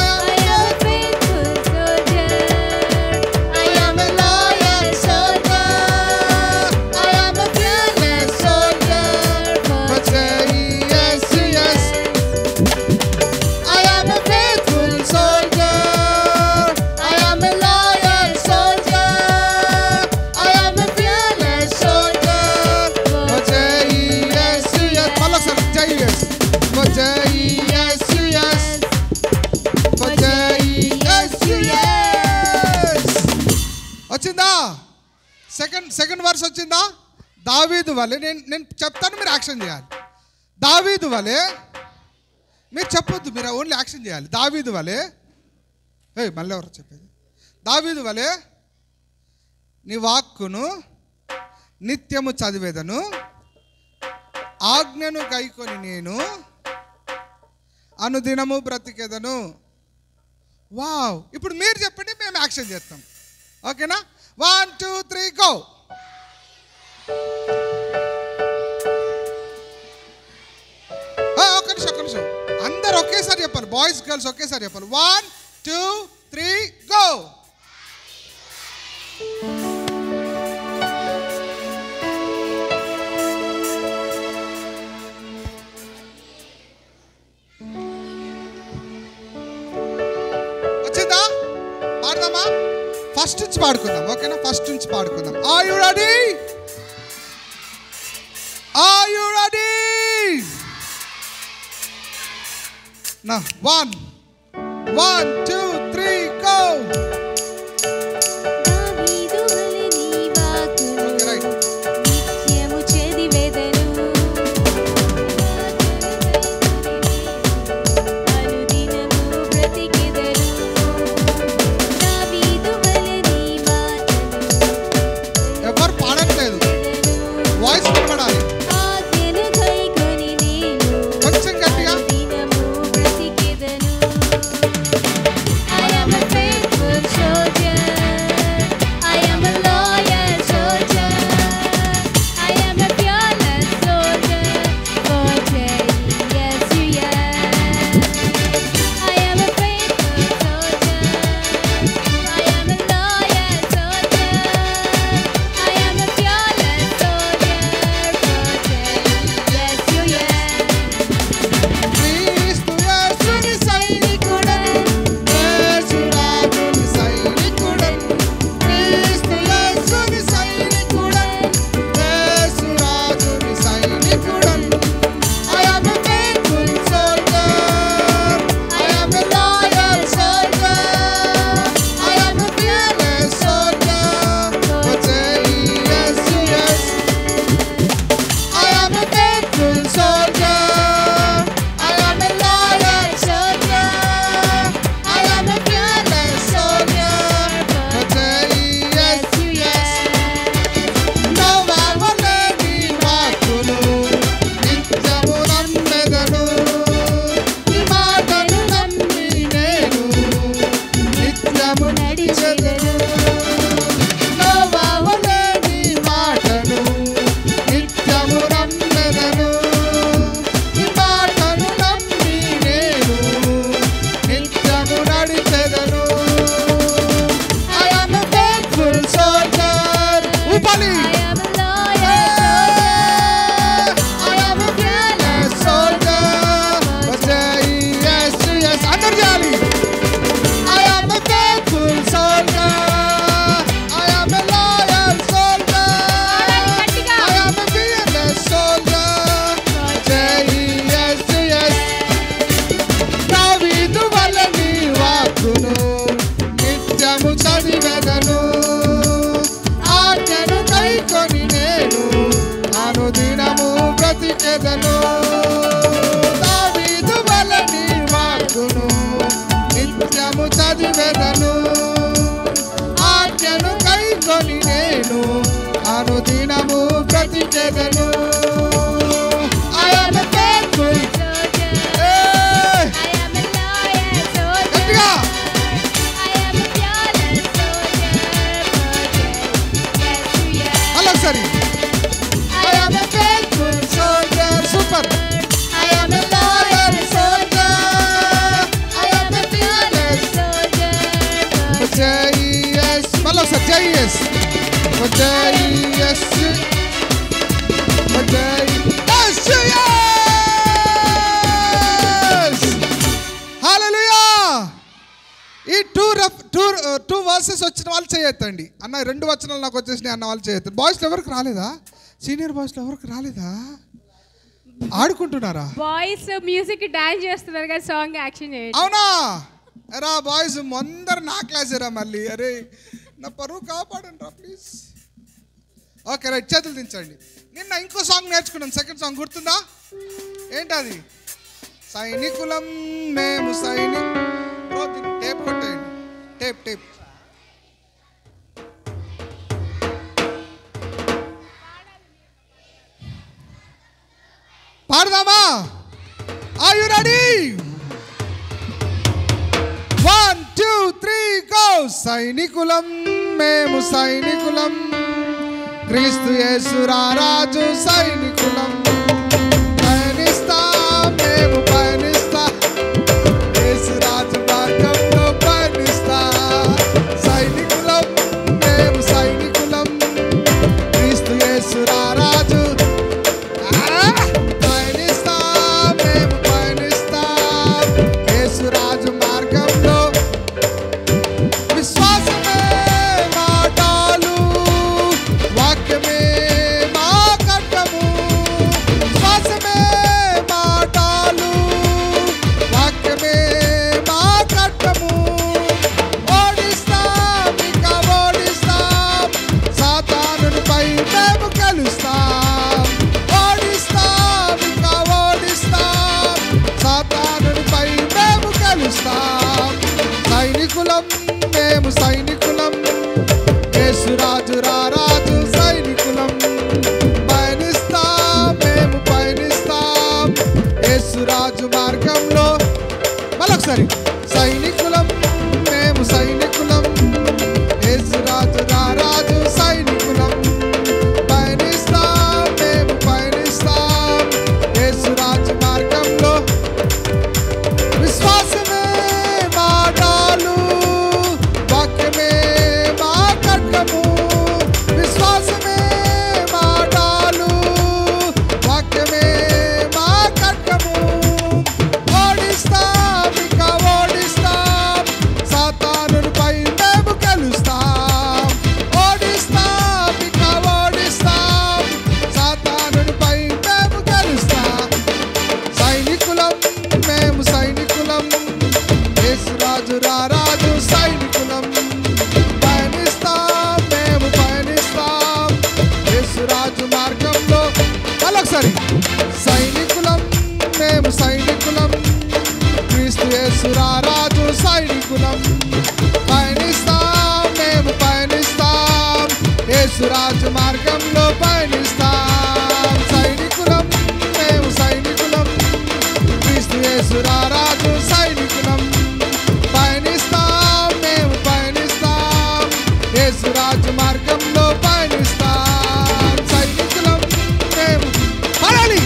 am a faithful soldier. I am a loyal soldier. I am a fearless soldier. But say yes, yes. I am a faithful soldier. I am a loyal soldier. I am a fearless soldier. But say yes, yes. Palak say yes. But say yes, yes. But say yes, yes. వచ్చిందా? Second verse వచ్చిందా? దావీదు వలె నేను చెప్తాను, మీరు action చేయాలి. దావీదు వలె మీరు చెప్పొద్దు, మీరు ఓన్లీ యాక్షన్ చేయాలి. దావీదు వలె మళ్ళీ ఎవరు చెప్పేది? దావీదు వలె నీ వాక్కును నిత్యము చదివేదను. ఆజ్ఞను కైకొని నేను అనుదినము బ్రతికెదను. వావ్. ఇప్పుడు మీరు చెప్పండి, మేము యాక్షన్ చేస్తాం, ఓకేనా? 1 2 3 గో. ఒక్క నిమిషం. అందరు ఒకేసారి చెప్పాలి. బాయ్స్ గర్ల్స్ ఒకేసారి చెప్పాలి. 1 2 3 గో. వచ్చిందా? పాడదామా? ఫస్ట్ నుంచి పాడుకుందాం, ఓకేనా? ఫస్ట్ నుంచి పాడుకుందాం. Are you ready? Are you ready? నా 1 2 3 గో. దావీదు వలె నీ వాక్కును ఓకే, రైట్. నిత్యము చదివెదను. అనుదినము బ్రతికెదను. దావీదు వలె నీ మాటలు ఎవరు పాడట్లేదు, వాయిస్ వినపడాలి. ఆజ్ఞను కైకొని నేను కొంచెం గట్టిగా. అనుదినము బ్రతికెదను. అనుదినము బ్రతికెదను. I am a faithful గట్టిగా హలో సరి I am a faithful soldier. Super. I am a loyal soldier. I am a fearless soldier. JES మళ్ళీ ఒకసారి JES JES హల్లెలూయా. ఈ టూ వర్సెస్ వచ్చిన వాళ్ళు చేయొద్దండి. అన్న 2 వచనాలు నాకు వచ్చేసినాయి అన్న వాళ్ళు చేయొద్దు. బాయ్స్లో ఎవరికి రాలేదా? సీనియర్ బాయ్స్లో ఎవరికి రాలేదా? ఆడుకుంటున్నారా? బాయ్స్ మ్యూజిక్ డాన్స్ చేస్తున్నారు కదా, సాంగ్ యాక్షన్ చేయండి. అవునా? ఎరా బాయ్స్ అందరు నా క్లాసేరా మళ్ళీ. అరే నా పరువు కాపాడండి రా ప్లీజ్. ఓకే రైట్, చేతులు దించండి. నిన్న ఇంకో సాంగ్ నేర్చుకున్నాం, సెకండ్ సాంగ్ గుర్తుందా? ఏంటది? సైనికులం మేము టేప్ కొట్టేయండి. టేప్ పాడదామా? Are you ready? 1 2 3 గో. సైనికులం మేము సైనికులం, క్రీస్తు యేసు రారాజు సైనికులం. పయనిస్తాం మేము పయనిస్తాం, యేసు రాజు మార్గంలో పయనిస్తాం. సైనికులం మేము సైనికులం, క్రీస్తు యేసు రారాజు పయనిస్తాం మేము పయనిస్తాం, యేసు రాజు మార్గంలో. విశ్వాసమే మాటలు, వాక్యమే మా ఖడ్గము. విశ్వాసమే మాటలు, వాక్యమే మా ఖడ్గము. ఓడిస్తాం ఇంకా ఓడిస్తాం, సాతానునిపై మేము గెలుస్తాం. ఓడిస్తాం ఇంకా ఓడిస్తాం, సాతానునిపై మేము గెలుస్తాం. సైనికులం మేము సైనికులం, యేసు రాజు రారాజు సైనికులం. పయనిస్తాం మేము పయనిస్తాం, యేసు రాజు మార్గంలో. మళ్ళొకసారి సైనికులం మేము సైనికులం, యేసు రాజు రారాజు సైనికులం. పయనిస్తాం మేము పయనిస్తాం, యేసు రాజు మార్గంలో. విశ్వాసమే మాటలు, వాక్యమే మా ఖడ్గము. విశ్వాసమే మాటలు, వాక్యమే మా ఖడ్గము. ఓడిస్తాం ఇంకా ఓడిస్తాం, సాతానునిపై మేము గెలుస్తాం. ఓడిస్తాం ఇంకా ఓడిస్తాం, సాతానునిపై మేము గెలుస్తాం. సైనికులం మేము సైనికులం, యేసు రాజు రారాజు సైనికులం. పయనిస్తాం మేము పయనిస్తాం, యేసు రాజు మార్గంలో. మళ్ళొకసారి సైనికులం మేము సైనికులం, క్రీస్తు యేసు రారాజు సైనికులం. పయనిస్తాం మేము పయనిస్తాం, యేసు రాజు మార్గంలో పయనిస్తాం. సైనికులం మేము సైనికులం, క్రీస్తు యేసు రారాజు సైనికులం. పయనిస్తాం మేము పయనిస్తాం, యేసు రాజు మార్గంలో పయనిస్తాం. సైనికులం మేము. పాడాలి.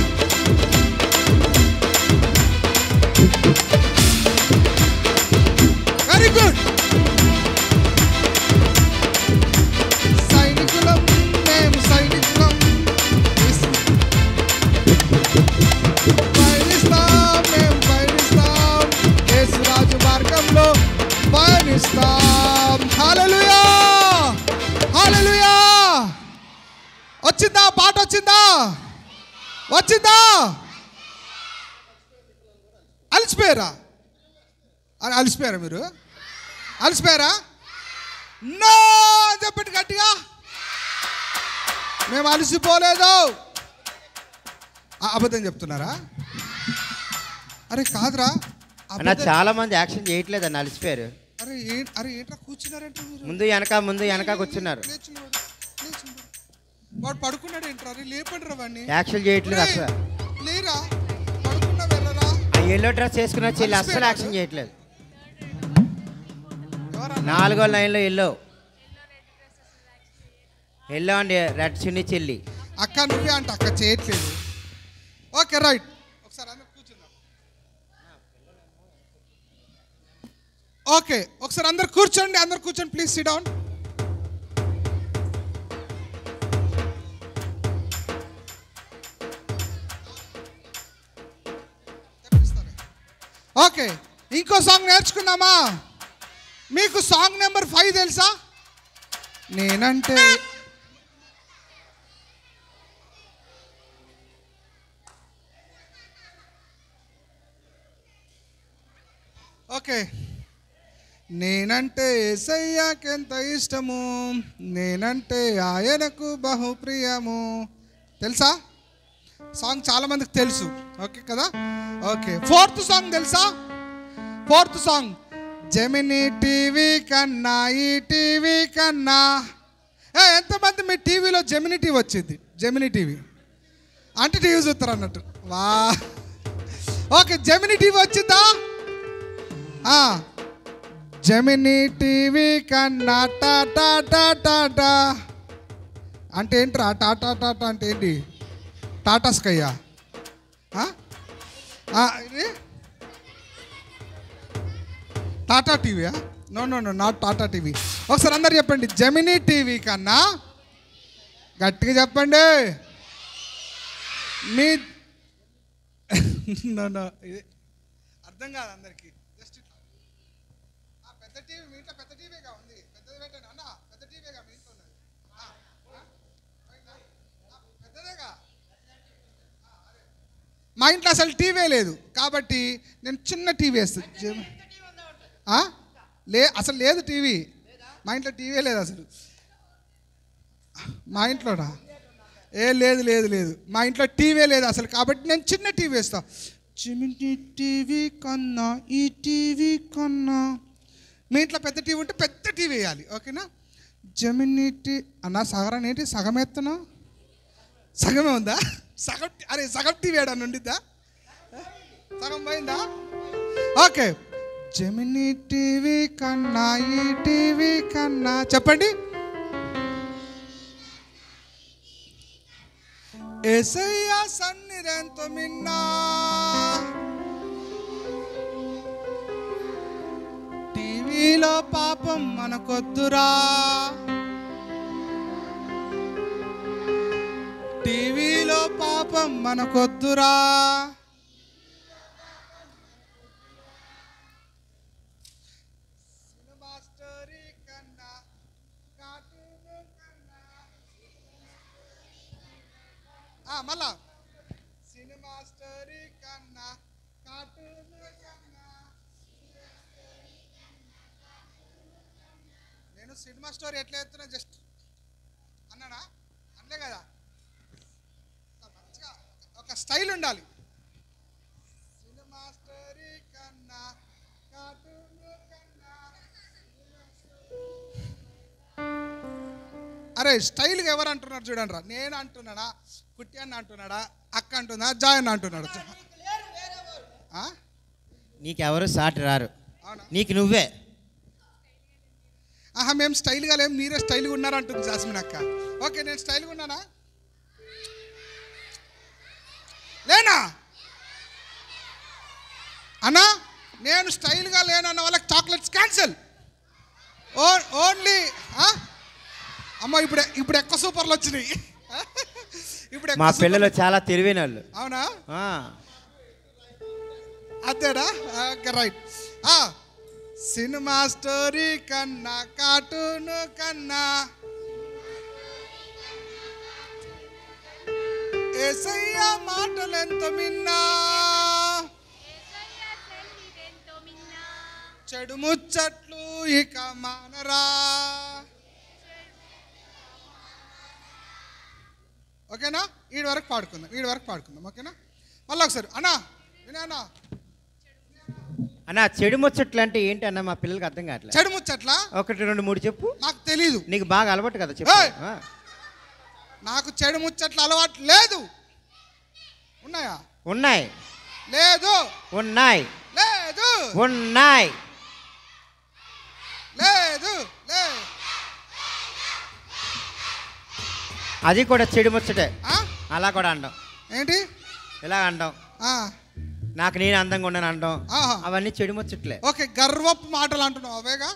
Very good. సైనికులం మేము సైనికులం, పయనిస్తాం మేము పయనిస్తాం, యేసు రాజు మార్గంలో పయనిస్తాం. హల్లెలూయా హల్లెలూయా. వచ్చిందా పాట? వచ్చిందా? వచ్చిందా? అలసిపోయారా? అలసిపోయారా మీరు? అలసిపోయారా? నో అని చెప్పండి గట్టిగా. మేము అలసిపోలేదు. అబద్ధం చెప్తున్నారా? అరే కాదురా, అన్న చాలా మంది యాక్షన్ చేయట్లేదు అన్న, అలసిపోయారు. అరే అరే ఏంట్రా కూర్చున్నారంటే మీరు? ముందు వెనక కూర్చున్నారు. వాడు పడుకున్నాడు ఏంట్రా లేపండిరా వాడిని. యాక్షన్ చేయట్లేదు అసలు. లేరా పడుకున్నా వెళ్ళరా. ఆ ఎల్లో డ్రెస్ వేసుకున్న చెల్లి అస్సలు యాక్షన్ చేయట్లేదు. 4వ లైన్లో ఎల్లో అండ్ రెడ్ చున్నీ చెల్లి. అక్క నువ్వే అంటే అక్క చేయట్లేదు. Okay right. ఒకసారి అందరు కూర్చుందాం. ఓకే ఒకసారి అందరు కూర్చోండి ప్లీజ్ సిట్ డౌన్. ఓకే ఇంకో సాంగ్ నేర్చుకుందామా? మీకు సాంగ్ నెంబర్ 5 తెలుసా? నేనంటే ఓకే. నేనంటే యేసయ్యకెంత ఇష్టము, నేనంటే ఆయనకు బహుప్రియము. తెలుసా? సాంగ్ చాలా మందికి తెలుసు. ఓకే కదా? ఓకే 4th సాంగ్ తెలుసా? 4th సాంగ్ జెమినీ టీవీ కన్నా ఈ టీవీ కన్నా. ఎంతమంది మీ టీవీలో జెమినీ టీవీ వచ్చింది? జెమినీ టీవీ అంటే టీవీ చూస్తారు అన్నట్టు. వా ఓకే జెమినీ టీవీ వచ్చిందా? జెమినీ టీవీ కన్నా టాటా టాటా టా అంటే ఏంట్రా? టాటా టాటా అంటే ఏంటి? టాటా స్కయ్యా? టాటా టీవీయా? No not Tata TV. ఒకసారి అందరు చెప్పండి జెమినీ టీవీ కన్నా. గట్టిగా చెప్పండి. మీ నో ఇది అర్థం కాదు అందరికి. జస్ట్ పెద్ద టీవీ మీ ఇంట్లో పెద్ద టీవీగా ఉంది. పెద్దది పెట్టండి అన్న. పెద్ద టీవీగా మీ ఇంట్లో ఉన్నది. పెద్దదేగా. మా ఇంట్లో అసలు టీవీ లేదు కాబట్టి నేను చిన్న టీవీ వేస్తాను. అసలు లేదు టీవీ. మా ఇంట్లో టీవీ లేదు అసలు. మా ఇంట్లోనా? లేదు మా ఇంట్లో టీవీ లేదు అసలు కాబట్టి నేను చిన్న టీవీ వేస్తా. చిమిటి టీవీ కన్నా ఈ టీవీ కన్నా. మీ ఇంట్లో పెద్ద టీవీ ఉంటే పెద్ద టీవీ వేయాలి. ఓకేనా? జమిని అన్న సగరం ఏంటి? సగం ఎత్తున్నా? సగమే ఉందా? సగం టీవీ ఏడన్నా ఉండిద్దా? సగం పోయిందా? ఓకే జెమినీ టీవీ కన్నా ఈ టీవీ కన్నా. చెప్పండి. యేసయ్య సన్నిధితో మిన్నా టీవీలో పాపం మనకొద్దురా. టీవీలో పాపం మనకొద్దురా. మళ్ళా సినిమా స్టోరీ కన్నా కార్టూన్ కన్నా. నేను సినిమా స్టోరీ ఎట్లా ఎత్తున్నా జస్ట్ అన్నానా? అనలే కదా. మంచిగా ఒక స్టైల్ ఉండాలి. సినిమా స్టోరీ కన్నా కార్టూన్ కన్నా. అరే స్టైల్గా ఎవరు అంటున్నారు చూడండి రా. నేను అంటున్నాడా? కుట్టి అన్న అంటున్నాడా? అక్క అంటుందా? జాయ్ అన్న అంటున్నాడు. నీకెవరు సాటి రారు. నీకు నువ్వే. మేము స్టైల్గా లేము, మీరే స్టైల్గా ఉన్నారంటుంది జాస్మిన్ అక్క. ఓకే నేను స్టైల్గా ఉన్నానా? లేనా అన్నా? నేను స్టైల్గా లేనన్న వాళ్ళకి చాక్లెట్స్ క్యాన్సిల్. ఓన్లీ అమ్మ ఇప్పుడు ఎక్కువ సూపర్లు వచ్చినాయి. ఇప్పుడు మా పిల్లలు చాలా తెలివైన వాళ్ళు. అవునా? అదేడా? రైట్. సినిమా స్టోరీ కన్నా కార్టూన్ కన్నా యేసయ్య మాటలెంతో మిన్నా. చెడు ముచ్చట్లు ఇక మానరా. ఓకేనా? వీడి వరకు పాడుకుందాం. ఓకేనా? మళ్ళీ ఒకసారి అన్నా వినా. అన్నా చెడు ముచ్చట్లు అంటే ఏంటి అన్న? మా పిల్లలకి అర్థం కావట్లేదు. చెడు ముచ్చట్లా? 1 2 3 చెప్పు. నాకు తెలీదు. నీకు బాగా అలవాటు కదా చెప్పు. నాకు చెడు ముచ్చట్లు అలవాటు లేదు. ఉన్నాయా? ఉన్నాయి. లేదు. ఉన్నాయి. లేదు. ఉన్నాయి. లేదు. లేదు. అది కూడా చెడు ముచ్చటే. ఆ? అలా కూడా అంటాం. ఏంటి? ఇలా అంటాం. ఆ. నాకు నేను అందంగా ఉన్నాను అంటాం. ఆహా. అవన్నీ చెడు ముచ్చట్లే. ఓకే, గర్వపు మాటలు అంటున్నావు అవేగా?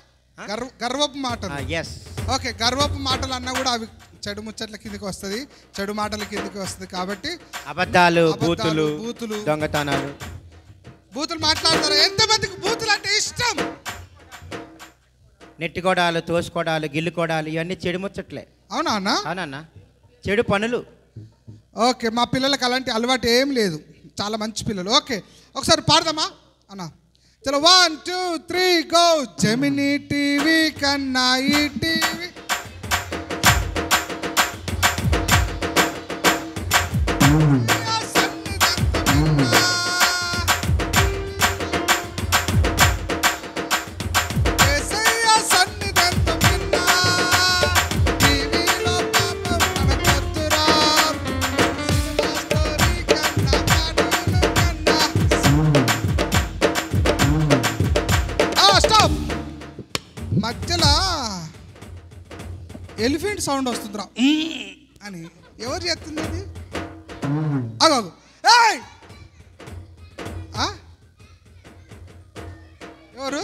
గర్వపు మాటలు. ఎస్. ఓకే, గర్వపు మాటలు అన్నా కూడా అవి చెడు ముచ్చట్ల కిందకి వస్తుంది, చెడు మాటల కిందకి వస్తుంది. కాబట్టి అబద్ధాలు, బూతులు, దొంగతనాలు, బూతులు మాట్లాడతారు. ఎంతమందికి బూతులు అంటే ఇష్టం? నెట్టుకోడాలు, తోసుకోడాలు, గిల్లుకోడాలు ఇవన్నీ చెడు ముచ్చట్లే. అవునా అన్న? అవునన్నా, చెడు పనులు. ఓకే, మా పిల్లలకు అలాంటి అలవాటు ఏం లేదు, చాలా మంచి పిల్లలు. ఓకే, ఒకసారి పాడదామా అన్న? చలో 1 2 3 గో. జెమినీ టీవీ కన్నా ఈ టీవీ మధ్యలో ఎలిఫెంట్ సౌండ్ వస్తుందిరా అని ఎవరు చేస్తుంది అది? అగో ఎవరు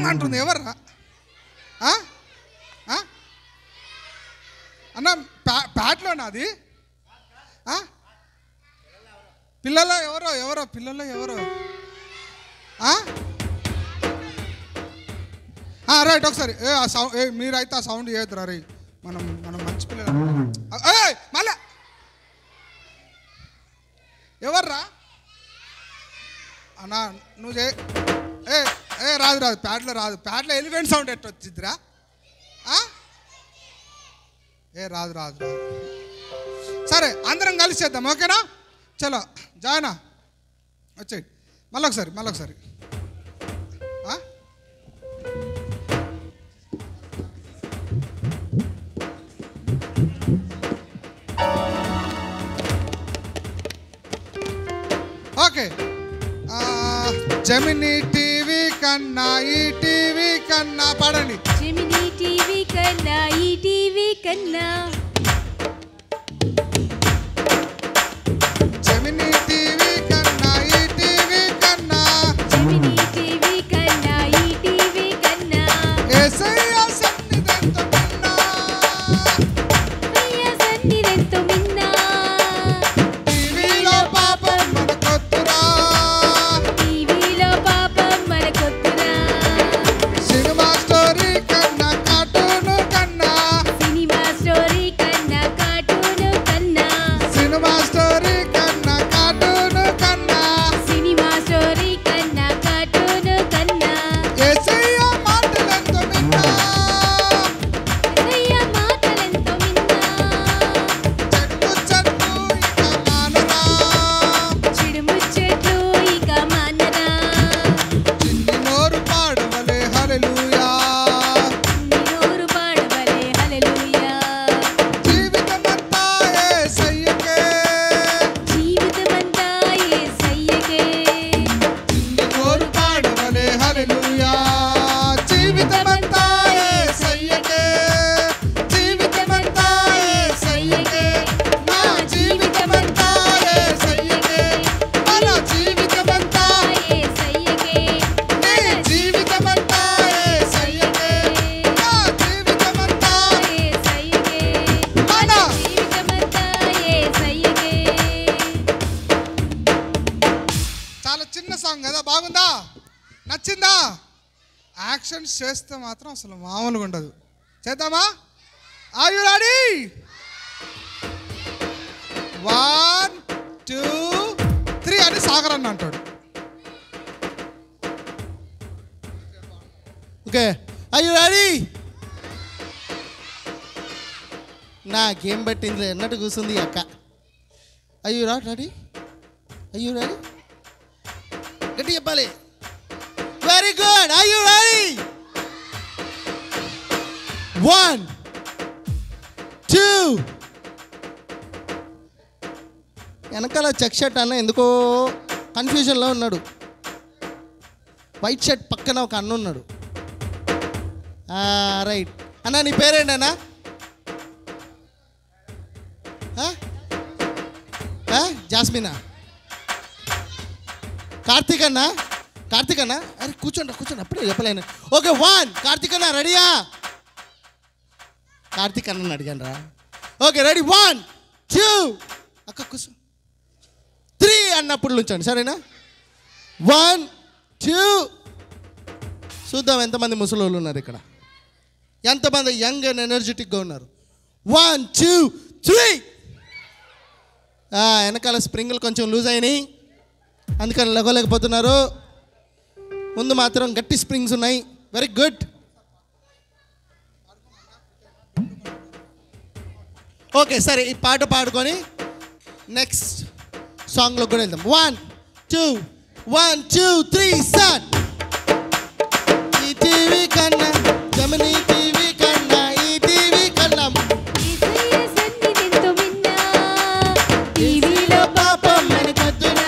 అంటుంది? ఎవర్రా అన్న? ప్యాట్లోనా అది? పిల్లల్లో ఎవరో పిల్లల్లో ఎవరో? రైట్, ఒకసారి మీరైతే ఆ సౌండ్ చేయొద్దురా రే. మనం మంచి పిల్లలు. మళ్ళా ఎవర్రా అన్నా? నువ్వు రాదు ప్యాడ్లో ఎలిఫెంట్ సౌండ్ ఎట్ట వచ్చిద్దిరా? రాదు. సరే, అందరం కలిసి చేద్దాం. ఓకేనా? చలో జాయినా వచ్చేయి. మళ్ళీ ఒకసారి ఓకే. జెమినీ టీవీ కన్నా ఈ టీవీ కన్నా పాడండి. జెమినీ టీవీ కన్నా ఈ టీవీ కన్నా, జెమినీ టీవీ కన్నా ఈ టీవీ కన్నా, జెమినీ టీవీ కన్నా ఈ టీవీ కన్నా, యేసయ్య సన్నిధితో మిన్నా, యేసయ్య సన్నిధితో మిన్నా, టీవీలో పాపం మనకొద్దురా, టీవీలో పాపం మనకొద్దురా, సినిమా స్టోరీ కన్నా కార్టూన్ కన్నా, సినిమా స్టోరీ కన్నా కార్టూన్ కన్నా, సినిమా స్టోరీ కన్నా కార్టూన్ కన్నా, సినిమా స్టోరీ కన్నా కార్టూన్ కన్నా, యేసయ్య మాటలెంతో మిన్నా, యేసయ్య మాటలెంతో మిన్నా, చెడు ముచ్చట్లు ఇక మానరా, చెడు ముచ్చట్లు ఇక మానరా, చిన్ని నోరు పాడవలే హల్లెలూయా, నోరు పాడవలే హల్లెలూయా, జీవితమంతా యేసయ్యకే, జీవితమంతా యేసయ్యకే, చిన్ని నోరు పాడవలే హల్లెలూయా, జీవితమంతా యేసయ్యకే, జీవితమంతా యేసయ్యకే, నా జీవితమంతా యేసయ్యకే, మన జీవితమంతా యేసయ్యకే, నీ జీవితమంతా యేసయ్యకే, నా జీవితమంతా యేసయ్యకే, మన జీవితమంతా యేసయ్యకే. చాలా చిన్న సాంగ్ కదా, బాగుందా? నచ్చిందా? యాక్షన్స్ చేస్తే మాత్రం అసలు మామూలుగా ఉండదు. చేద్దామా? Are you ready? 1 2 3 అని సాగర్ అన్న అంటాడు. Okay, are you ready? నాకేం పట్టింది అన్నట్టు కూర్చుంది ఈ అక్క. Are you not ready? Are you ready? గట్టి చెప్పాలి. Very good. Are you ready? 1 2. వెనకాల చెక్ షర్ట్ అన్న ఎందుకో కన్ఫ్యూజన్లో ఉన్నాడు. వైట్ షర్ట్ పక్కన ఒక అన్న ఉన్నాడు. రైట్ అన్న, నీ పేరేంటన్నా? జాస్మినా? కార్తీక్ అన్న? కార్తీక్ అన్న, అరే కూర్చోండి అప్పుడే చెప్పలేను. ఓకే 1. కార్తీక్ అన్న రెడీయా? కార్తీక్ అన్న అడిగాను రా. ఓకే రెడీ 1 2 అక్క కూర్చో. 3 అన్నప్పుడు నుంచండి, సరేనా? 1 2. చూద్దాం ఎంతమంది ముసలోళ్ళు ఉన్నారు ఇక్కడ, ఎంతమంది యంగ్ అండ్ ఎనర్జెటిక్గా ఉన్నారు. 1 2 3. వెనకాల స్ప్రింగులు కొంచెం లూజ్ అయినాయి, అందుకని లగోలేకపోతున్నారు. ముందు మాత్రం గట్టి స్ప్రింగ్స్ ఉన్నాయి. Very good. ఓకే సరే, ఈ పాట పాడుకొని నెక్స్ట్ సాంగ్లో కూడా వెళ్దాం. 1 2 1 2 3 స్టార్ట్. ఈ టీవీ కన్నా జమినీ టీవీ కన్నా ఈ టీవీ కన్నా టీవీలో పాపం మనకొద్దునా.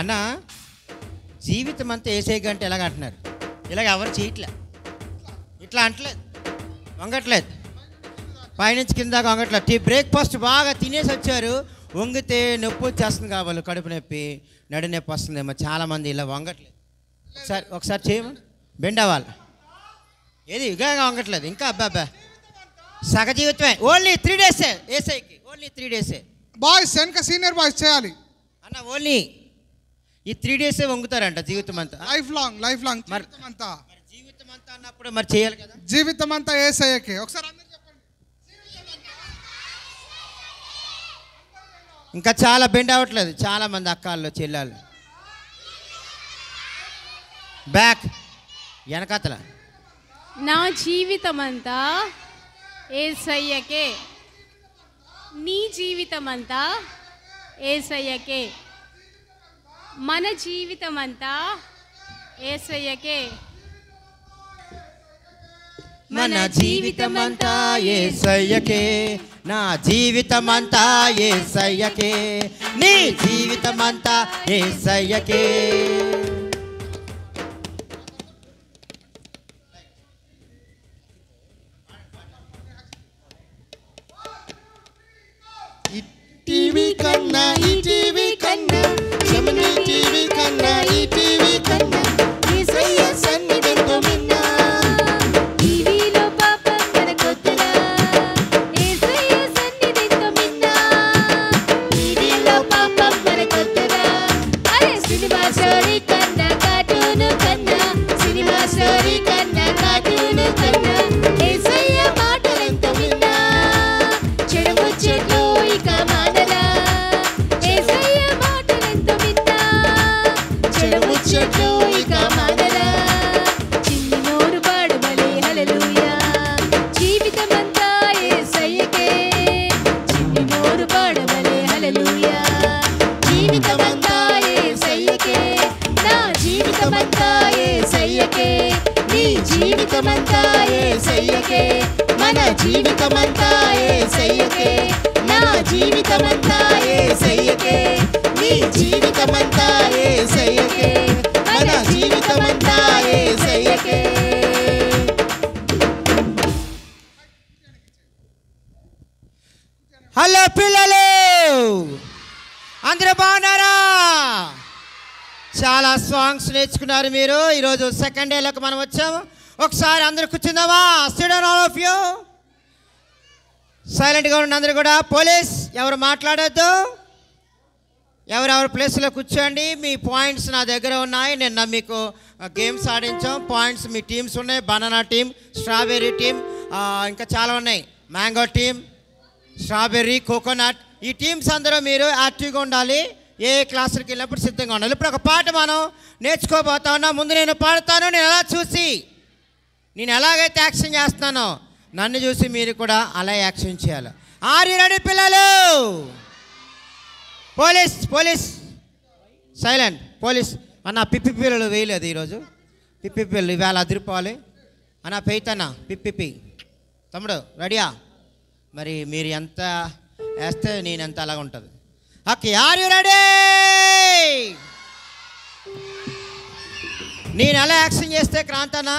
అన్న జీవితం అంతా ఏసైగా అంటే ఎలాగ అంటున్నారు? ఇలాగ ఎవరు చేయట్లే, ఇట్లా అంటలేదు, వంగట్లేదు, పైనుంచి కింద వంగట్లేదు. బ్రేక్ఫాస్ట్ బాగా తినేసి వచ్చారు, వంగితే నొప్పి వచ్చేస్తుంది కావాలి, కడుపు నొప్పి, నడు నొప్పి వస్తుందేమో. చాలామంది ఇలా వంగట్లేదు. ఒకసారి చేయమని బెండ్ అవ్వాలి. ఏది ఇగా వంగట్లేదు ఇంకా. అబ్బాబ్బా సగ జీవితమే. ఓన్లీ 3 days ఏసైకి, ఓన్లీ 3 days. బాయ్స్ వెనక సీనియర్ బాయ్స్ చేయాలి అన్న. ఓన్లీ ఈ 3 days వంగుతారంట జీవితం అంతా. లైఫ్ లాంగ్ మరి జీవితం అంతా. జీవితం అంతా అన్నప్పుడు మరి చేయాలి కదా. జీవితం అంతా యేసయ్యకే. ఒకసారి అందరూ చెప్పండి. ఇంకా చాలా బెండ్ అవ్వట్లేదు చాలా మంది అక్కాళ్ళు చెల్లెళ్ళు. బ్యాక్ వెనకాతల. నా జీవితం అంతా యేసయ్యకే, నీ జీవితం అంతా యేసయ్యకే, మన జీవితం అంతా యేసయ్యకే. మన జీవితం అంతా యేసయ్యకే, నా జీవితం అంతా యేసయ్యకే, నీ జీవితం అంతా యేసయ్యకే. టీవీ కన్నా ఈ టీవీ కన్నా జమినీ టీవీ కన్నా ఈ టీవీ కన్నా యేసయ్య సన్నిధితో మిన్నా. టీవీలో పాపం మనకొద్దునా, యేసయ్య సన్నిధితో మిన్నా. టీవీలో పాపం మనకొద్దునా. అరే సినిమా స్టోరీ కన్నా కార్టూన్ కన్నా, సినిమా స్టోరీ కన్నా కార్టూన్ కన్నా యేసయ్య మాటలెంత విన్నా. చెడు ముచ్చట్లు ఇక మానరా, యేసయ్య మాటలెంత విన్నా. చెడు ముచ్చట్లు ఇక మానరా. చిన్ని నోరు పాడబలే హల్లెలూయా, జీవితమంతా యేసయ్యకే. చిన్ని నోరు పాడబలే హల్లెలూయా, జీవితమంతా యేసయ్యకే. నా జీవితమంతా యేసయ్యకే, నీ జీవితమంతా యేసయ్యకే, మన జీవితమంతా యేసయ్యకే. నా జీవితమంతా యేసయ్యకే, నీ జీవితమంతా యేసయ్యకే, మన జీవితమంతా యేసయ్యకే. పిల్లలు అందరూ బాగున్నారా? చాలా సాంగ్స్ నేర్చుకున్నారు మీరు. ఈరోజు సెకండ్ డేలోకి మనం వచ్చాము. ఒకసారి అందరూ కూర్చుందామా? Sit down all of you. సైలెంట్గా ఉండండి అందరూ కూడా. పోలీస్ ఎవరు మాట్లాడొద్దు. ఎవరెవరి ప్లేస్లో కూర్చోండి. మీ పాయింట్స్ నా దగ్గర ఉన్నాయి. నిన్న మీకు గేమ్స్ ఆడించాం. పాయింట్స్ మీ టీమ్స్ ఉన్నాయి. బనానా టీం, స్ట్రాబెర్రీ టీం, ఇంకా చాలా ఉన్నాయి. Mango team, strawberry, coconut. ఈ టీమ్స్ అందరూ మీరు యాక్టివ్గా ఉండాలి. ఏ క్లాసులకు వెళ్ళినప్పుడు సిద్ధంగా ఉండాలి. ఇప్పుడు ఒక పాట మనం నేర్చుకోబోతా ఉన్నా. ముందు నేను పాడతాను. నేను ఎలాగైతే యాక్షన్ చేస్తున్నానో నన్ను చూసి మీరు కూడా అలా యాక్షన్ చేయాలి. ఆర్ యు రెడీ పిల్లలు? Police police silent. పోలీస్ అన్న పిప్పి పిల్లలు వేయలేదు ఈరోజు. పిప్పి పిల్లలు ఇవాళ అదిరిపోవాలి అన్న. పెయితన్నా పిప్పి. తమ్ముడు రెడీయా? మరి మీరు ఎంత వేస్తే నేను ఎంత అలాగ ఉంటుంది. Okay, are you ready? నేను ఎలా యాక్షన్ చేస్తే క్రాంతనా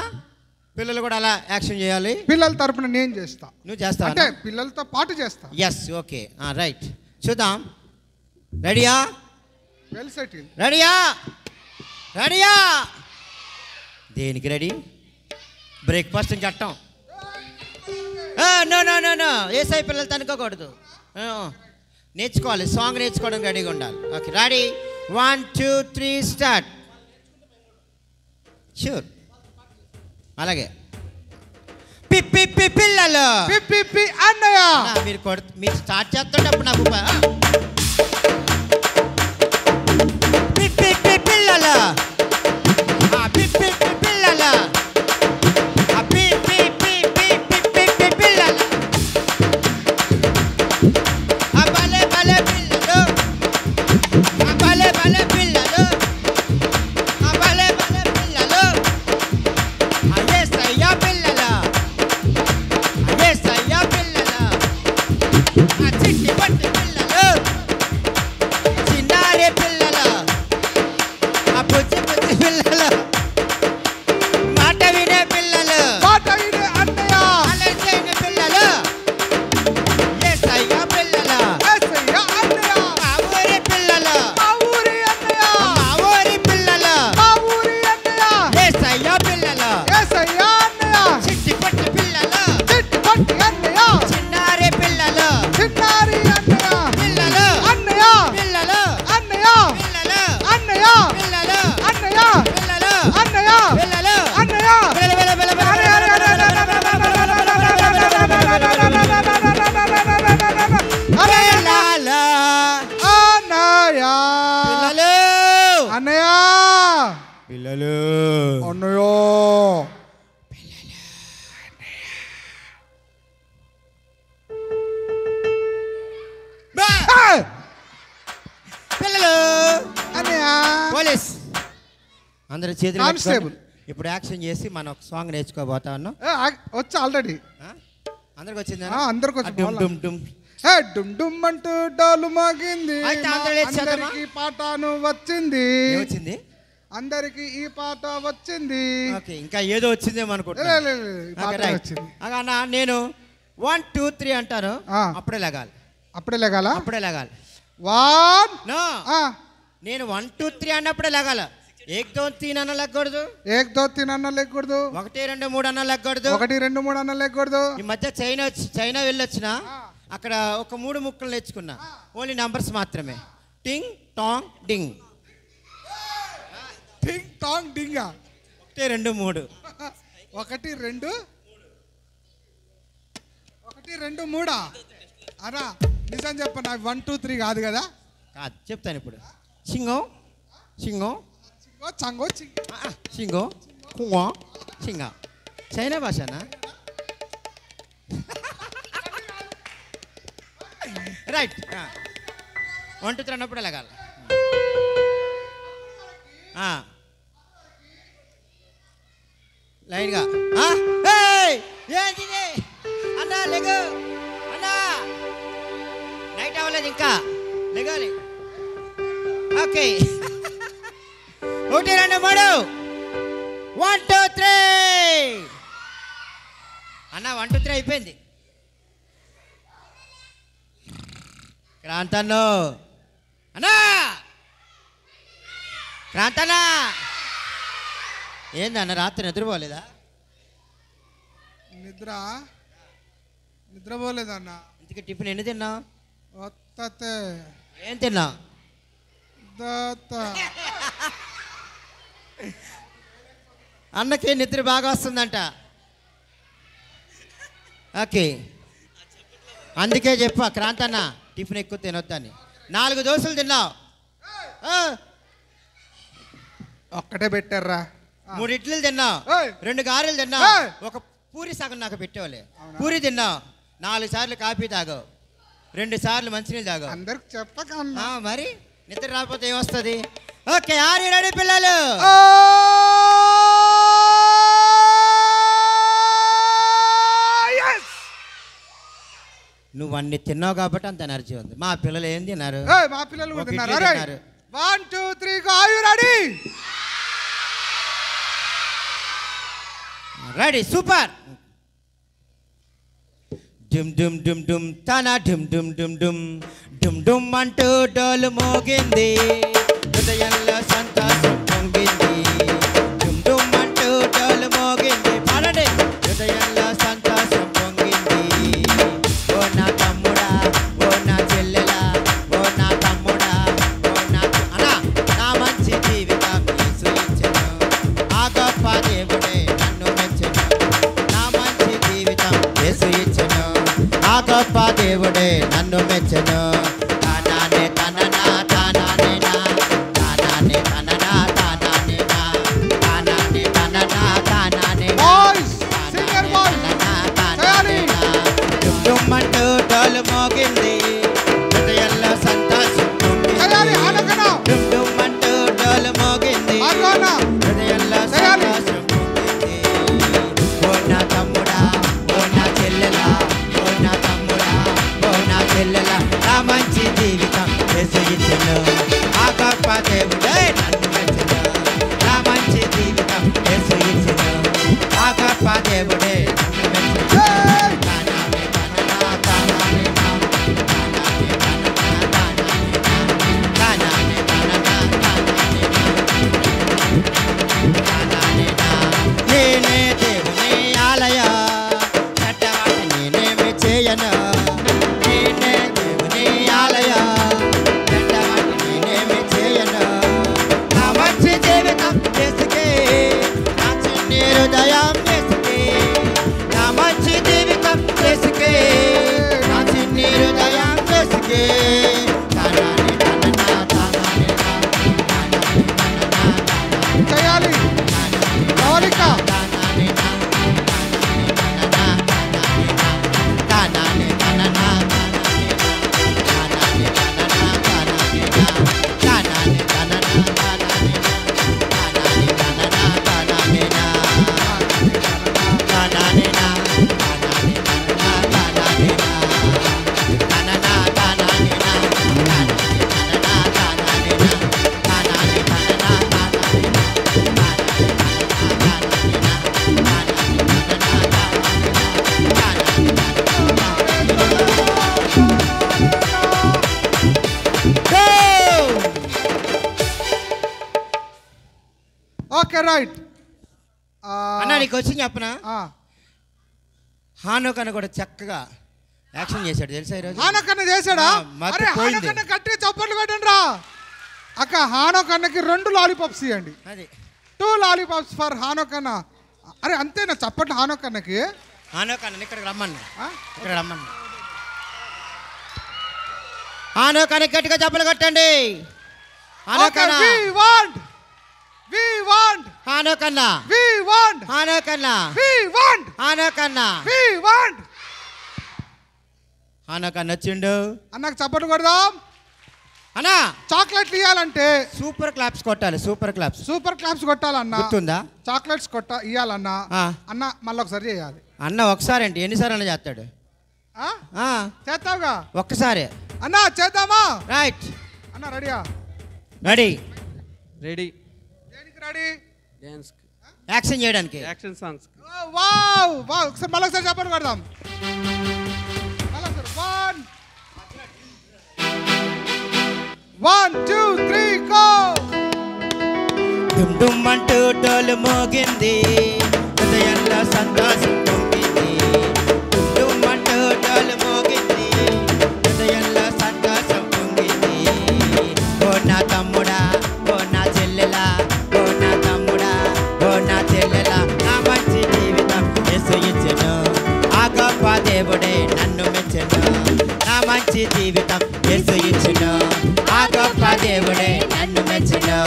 పిల్లలు కూడా అలా యాక్షన్ చేయాలి. పిల్లల తరపున నేను చేస్తా. నువ్వు చేస్తావా? అంటే పిల్లలతో పాటు చేస్తా. Yes, okay, right. చూద్దాం. రెడీయా? Well settle. రెడీయా? దేనికి రెడీ? బ్రేక్ఫాస్ట్ చట్టం. నో ఏసై పిల్లలతో అనుకోకూడదు. నేర్చుకోవాలి. సాంగ్ నేర్చుకోవడం రెడీగా ఉండాలి. Okay, ready? 1 2 3 స్టార్ట్. షూర్. అలాగే పిప్పి పిల్లలు. పిప్పి అన్నయ్య. మీరు స్టార్ట్ చేస్తున్నప్పుడు నాకు పిప్పి పిల్లలు. పిప్పి పిల్లలు. పిప్పి పిల్లలు. భలే భలే పిల్లలు. భలే భలే పిల్లలు. భలే భలే పిల్లలు. అయ్యేసయ్యా పిల్లలు. అయ్యేసయ్యా పిల్లలు. చిట్టి పట్టి పిల్లలు. చిన్నారి పిల్లలు. బుజ్జి బుజ్జి పిల్లలు. మాట వినే పిల్లలు. అన్నయ్య. అలెంజైన పిల్లలు. ఏసయ్యా పిల్లలు. అన్నయ్య. మా ఊరి పిల్లలు. మా ఊరి అన్నయ్య. మా ఊరి పిల్లలు. మా ఊరి అన్నయ్య. ఏసయ్యా పిల్లలు. యేసయ్య అన్నయ్య. చిట్టి పట్టి పిల్లలు. చిట్టి పట్టి అన్నయ్య. చిన్నారి పిల్లలు. చిన్నారి అన్నయ్య. పిల్లలు. అన్నయ్య. పిల్లలు. అన్నయ్య. పిల్లలు. అన్నయ్య. పిల్లలు. అన్నయ్య. పిల్లలు. అన్నయ్య. పిల్లలు. అన్నయ్య. అన్నయ్య. పిల్లలు. అన్నయ్య. పిల్లలు. అన్నయ్య. పోలీస్ అందరూ చేతులు కానిస్టేబుల్. కట్టుకొని ఇప్పుడు యాక్షన్ చేసి మనం ఒక సాంగ్ నేర్చుకోబోతా ఉన్నాం. వచ్చా ఆల్రెడీ. అందరికి వచ్చిందా? అందరికి వచ్చి డుమ్ డుమ్ డుమ్. డుమ్ డుమ్ అంటూ డోలు మోగింది. అయితే అందరూ లేచి చేద్దామా? అందరికి పాటను వచ్చింది. వచ్చింది. అందరికి ఈ పాట వచ్చింది. ఓకే, ఇంకా ఏదో వచ్చిందేమో అనుకుంటా. ఈ పాట వచ్చింది. అన్న నేను 1 2 3 అంటాను. అప్పుడే లగాలి. అప్పుడే లగాల. అప్పుడే లగాలి. 1 నో, నేను 1 2 3 అన్నప్పుడే లగాల. 1 2 3 అన్న లెక్కకూడదు. 1 2 3 అన్న లెక్కకూడదు. 1 2 3 అన్న లెక్కకూడదు. 1 2 3 అన్న లెక్కకూడదు. ఈ మధ్య చైనా వెళ్ళొచ్చిన అక్కడ ఒక 3 ముక్కలు నేర్చుకున్నా. ఓన్లీ నంబర్స్ మాత్రమే. టింగ్ టాంగ్ డింగ్. టింగ్ టాంగ్ డింగా. 1 2 3. 1 2 3 అరా నిజం చెప్ప. నాకు 1 2 3 కాదు కదా. కాదు, చెప్తాను ఇప్పుడు. సింగో సింగో చంగో సింగో కుంగో సింగా. చైనా భాషనా? రైట్. 1 2 3 అన్నప్పుడు ఎలాగాలి. లైన్గా. ఏంటిది అన్నా? లెగు అన్నా, నైట్ అవ్వలేదు ఇంకా, లెగాలి. ఓకే, 1 2 3. 1 2 3 అన్న. 1 2 3 అయిపోయింది. క్రాంతన్నో అన్నా క్రాంతన్నా ఏందన్న రాత్రి నిద్రపోలేదా? నిద్రపోలేదన్నా. ఇంటికి టిఫిన్ ఎన్ని తిన్నావు? వత్తతే ఏం తిన్నావు? అన్నకి నిద్ర బాగా వస్తుందంట. ఓకే, అందుకే చెప్పా క్రాంతన్న టిఫిన్ ఎక్కువ తినొద్దని. 4 దోశలు తిన్నావు. ఒక్కటే పెట్టారా? 3 ఇడ్లీలు తిన్నావు. 2 గారెలు తిన్నావు. ఒక పూరి సగం నాకు పెట్టేవాళ్ళే. పూరి తిన్నావు. 4 సార్లు కాఫీ తాగావు. 2 సార్లు మంచినీళ్ళు తాగావు. అందరికి చెప్పక మరి నిద్ర రాకపోతే ఏమొస్తుంది? ఓకే, ఆర్ యు రెడీ పిల్లలు? నువ్వు అన్ని తిన్నావు కాబట్టి అంత ఎనర్జీ ఉంది. మా పిల్లలు ఏం తిన్నారు? మా పిల్లలు కూడా తిన్నారు. 1 2 3 go. Are you ready? Ready, super. డుమ్ డుమ్ డుమ్ డుమ్ తన డుమ్ డుమ్ డుమ్ డుమ్ డుమ్ డుమ్ అంటూ డోలు మోగింది, హృదయంలో సంతోషం పొంగింది. డుమ్ డుమ్ అంటూ డోలు మోగింది, పాడండి. హృదయంలో సంతోషం పొంగింది. ఓ నా తమ్ముడా, ఓ నా చెల్లెలా, ఓ నా తమ్ముడా, ఓ నా అన్నా, నా మంచి జీవితం యేసు ఇచ్చెను. ఆ గొప్ప దేవుడే నన్ను మెచ్చెను. నా మంచి జీవితం యేసు ఇచ్చెను. ఆ గొప్ప దేవుడే నన్ను మెచ్చెను. తానానే తననా తానానే నా, తానానే తననా తానానే నా, తానానే తననా తానానే నా, తానానే నా. డుమ్ డుమ్ అంటూ డోలు మోగింది, హృదయంలో సంతోషం పొంగింది. డుమ్ డుమ్ అంటూ డోలు మోగింది, హృదయంలో సంతోషం పొంగింది. ఓ నా తమ్ముడా, ఓ నా చెల్లెలా, ఓ నా తమ్ముడా, ఓ నా చెల్లెలా, నా మంచి జీవితం యేసు ఇచ్చెను. ఆ గొప్ప దేవుడే నన్ను మెచ్చెను. నా మంచి జీవితం యేసు ఇచ్చెను. ఆ గొప్ప దేవుడే నన్ను మెచ్చెను. తానానే తననా తానానే నా, తానానే తననా తానానే నా, తానానే తననా తానానే నా, తానానే నా. నేనే దేవుని ఆలయ, చెడ్డవాటి నేనేమి చేయను. నేనే దేవుని ఆలయ, చెడ్డవాటి నేనేమి చేయను. నా మంచి జీవితం యేసుకే, నా చిన్ని హృదయం యేసుకే. నా మంచి జీవితం యేసుకే, నా చిన్ని హృదయం యేసుకే. తానానే తననా తానానే నా, తానానే తననా తానానే నా, చేయాలి. మౌలిక తానానే నా, తానానే తననా తానానే నా, తానానే తననా తానానే నా, తానానే తననా తానానే నా, తానానే తననా తానానే నా, తానానే తననా తానానే నా, తానానే నా, తానానే తననా తానానే నా, తననా తానానే నా, తానానే తననా తానానే నా, తానానే తననా తానానే నా, తానానే ఓకే రైట్. అన్న నీకు వచ్చి చెప్పనా? హానోక్ అని కూడా చక్కగా యాక్షన్ చేశాడు తెలుసా ఈరోజు? హానోకన్న చేశాడా? మత్తు అరే పోయింది. హానోకన్న కట్టి చప్పట్లు కొట్టండి రా. అక్క హానోకన్నకి 2 లాలీపాప్స్ ఇవ్వండి. అది 2 లాలీపాప్స్ ఫర్ హానోకన్న. అరే అంతేనా చప్పట్లు హానోకన్నకి? హానోక్ అన్న ఇక్కడికి రమ్మన్నా, ఇక్కడ రమ్మన్నా. హానోక్ అని గట్టిగా చప్పలు కొట్టండి. హానోక్ అన్న, we want హానోక్ అన్న, we want హానోక్ అన్న, we want హానోక్ అన్న, we want. హానోక్ అన్న వచ్చిండు. అన్నకు చప్పట్లు కొడదాం. అన్నా చాక్లెట్లు ఇవ్వాలంటే సూపర్ క్లాప్స్ కొట్టాలి. సూపర్ క్లాప్స్, సూపర్ క్లాప్స్ కొట్టాలన్నా. గుర్తుందా? చాక్లెట్స్ ఇవ్వాలన్నా అన్న మళ్ళీ ఒకసారి చేయాలి. అన్న ఒకసారి అంటే ఎన్నిసార్లు అన్న చేస్తాడు? చేస్తావుగా ఒక్కసారి. అన్న చేద్దామా? రైట్ అన్న రెడీయా? రెడీ. రెడీ. దేనికి రెడీ? డాన్స్ యాక్షన్ చేయడానికి. Action songs. Wow wow. ఒకసారి మళ్ళీ ఒకసారి చెప్పండి కొడదాం. మళ్ళీ ఒకసారి 1 1 2 3 go. డుమ్ డుమ్ అంటూ డోలు మోగింది, హృదయంలో సంతోషం పొంగింది. డుమ్ డుమ్ అంటూ డోలు మోగింది, హృదయంలో సంతోషం పొంగింది. ఓ నా తమ్ముడా, ఓ నా చెల్లెలా, ఓ నా తమ్ముడా, ఓ నా చెల్లెలా, నా మంచి జీవితం యేసు ఇచ్చెను, ఆ గొప్ప దేవుడే నన్ను మెచ్చెను. నా మంచి జీవితం యేసు ఇచ్చెను, ఆ గొప్ప దేవుడే నన్ను మెచ్చెను.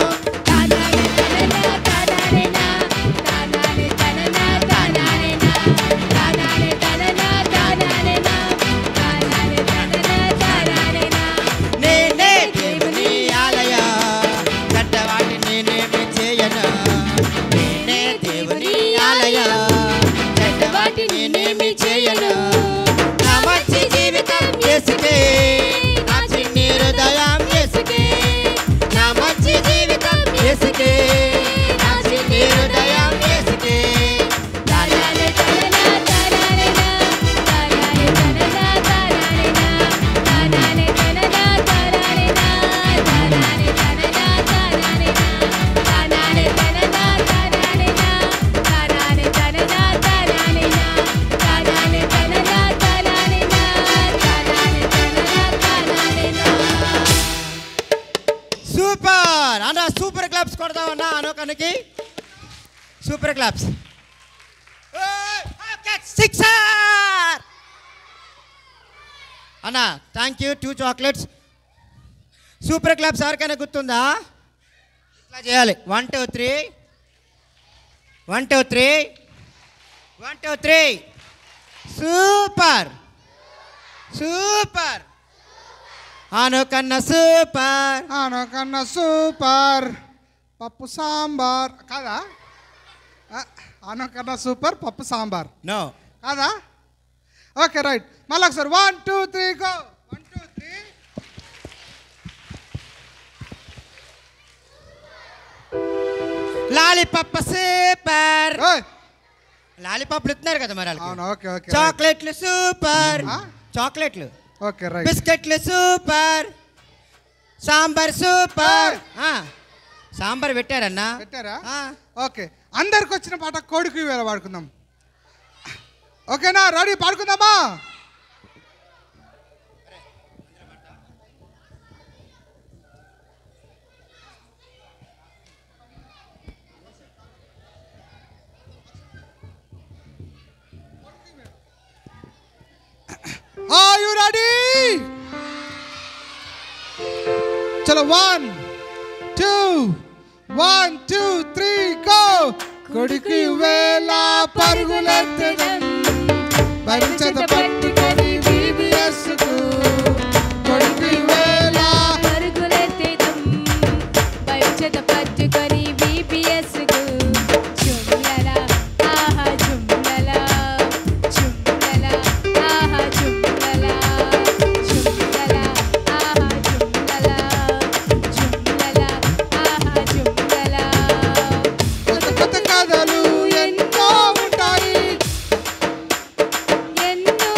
నేనే దేవుని ఆలయం, చెడ్డవాటి నేనేమి చేయను. నేనే దేవుని ఆలయం, చెడ్డవాటి నేనేమి చేయను. నా మంచి జీవితం యేసుకే, నా చిన్ని హృదయం యేసుకే. నా మంచి జీవితం యేసుకే, నా చిన్ని హృదయం యేసుకే. సూపర్ అన్న, సూపర్ క్లాప్స్ కొడదామన్నా అనోకనికి. Super claps. సిక్సర్ అన్న, thank you. 2 chocolates. Super claps ఎవరికైనా గుర్తుందా? ఇట్లా చేయాలి. 1 2 3 1 2 3 1 2 3. సూపర్ సూపర్ అనోకన్నా సూపర్. అనోకన్నా సూపర్ పప్పు సాంబార్ కాదా? అనోకన్నా సూపర్ పప్పు సాంబార్ నో కాదా? Okay right. మళ్ళీ ఒకసారి 1 2 3 గో. 1 2 3. Lollipop super. ఏయ్, లాలీపాప్లు ఇస్తున్నారు కదా మరి అవును. వాళ్ళకి. ఓకే ఓకే చాక్లెట్లు సూపర్. ఆ? చాక్లెట్లు, ఓకే రైట్. బిస్కెట్లు సూపర్, సాంబార్ సూపర్. సాంబార్ పెట్టారన్నా. పెట్టారా? ఆ. ఓకే, అందరికి వచ్చిన పాట కోడికి వేళ పాడుకుందాం. ఓకేనా? రెడీ? పాడుకుందామా? Are you ready? చలో 1 2 1 2 3 గో. కొడుకు వేళ పరుగులెత్తడం, పరిచత పట్టుకొని బీబీఎస్కు. కొడుకు వేళ పరుగులెత్తేదం, పరిచత పట్టుకొని బీబీఎస్కు. చుమ్మల ఆహా చుమ్మల, చుమ్మల ఆహా చుమ్మల, చుమ్మల ఆహా చుమ్మల, చుమ్మల ఆహా చుమ్మల. కొత్త కొత్త కథలు ఎన్నో ఉంటాయి. ఎన్నో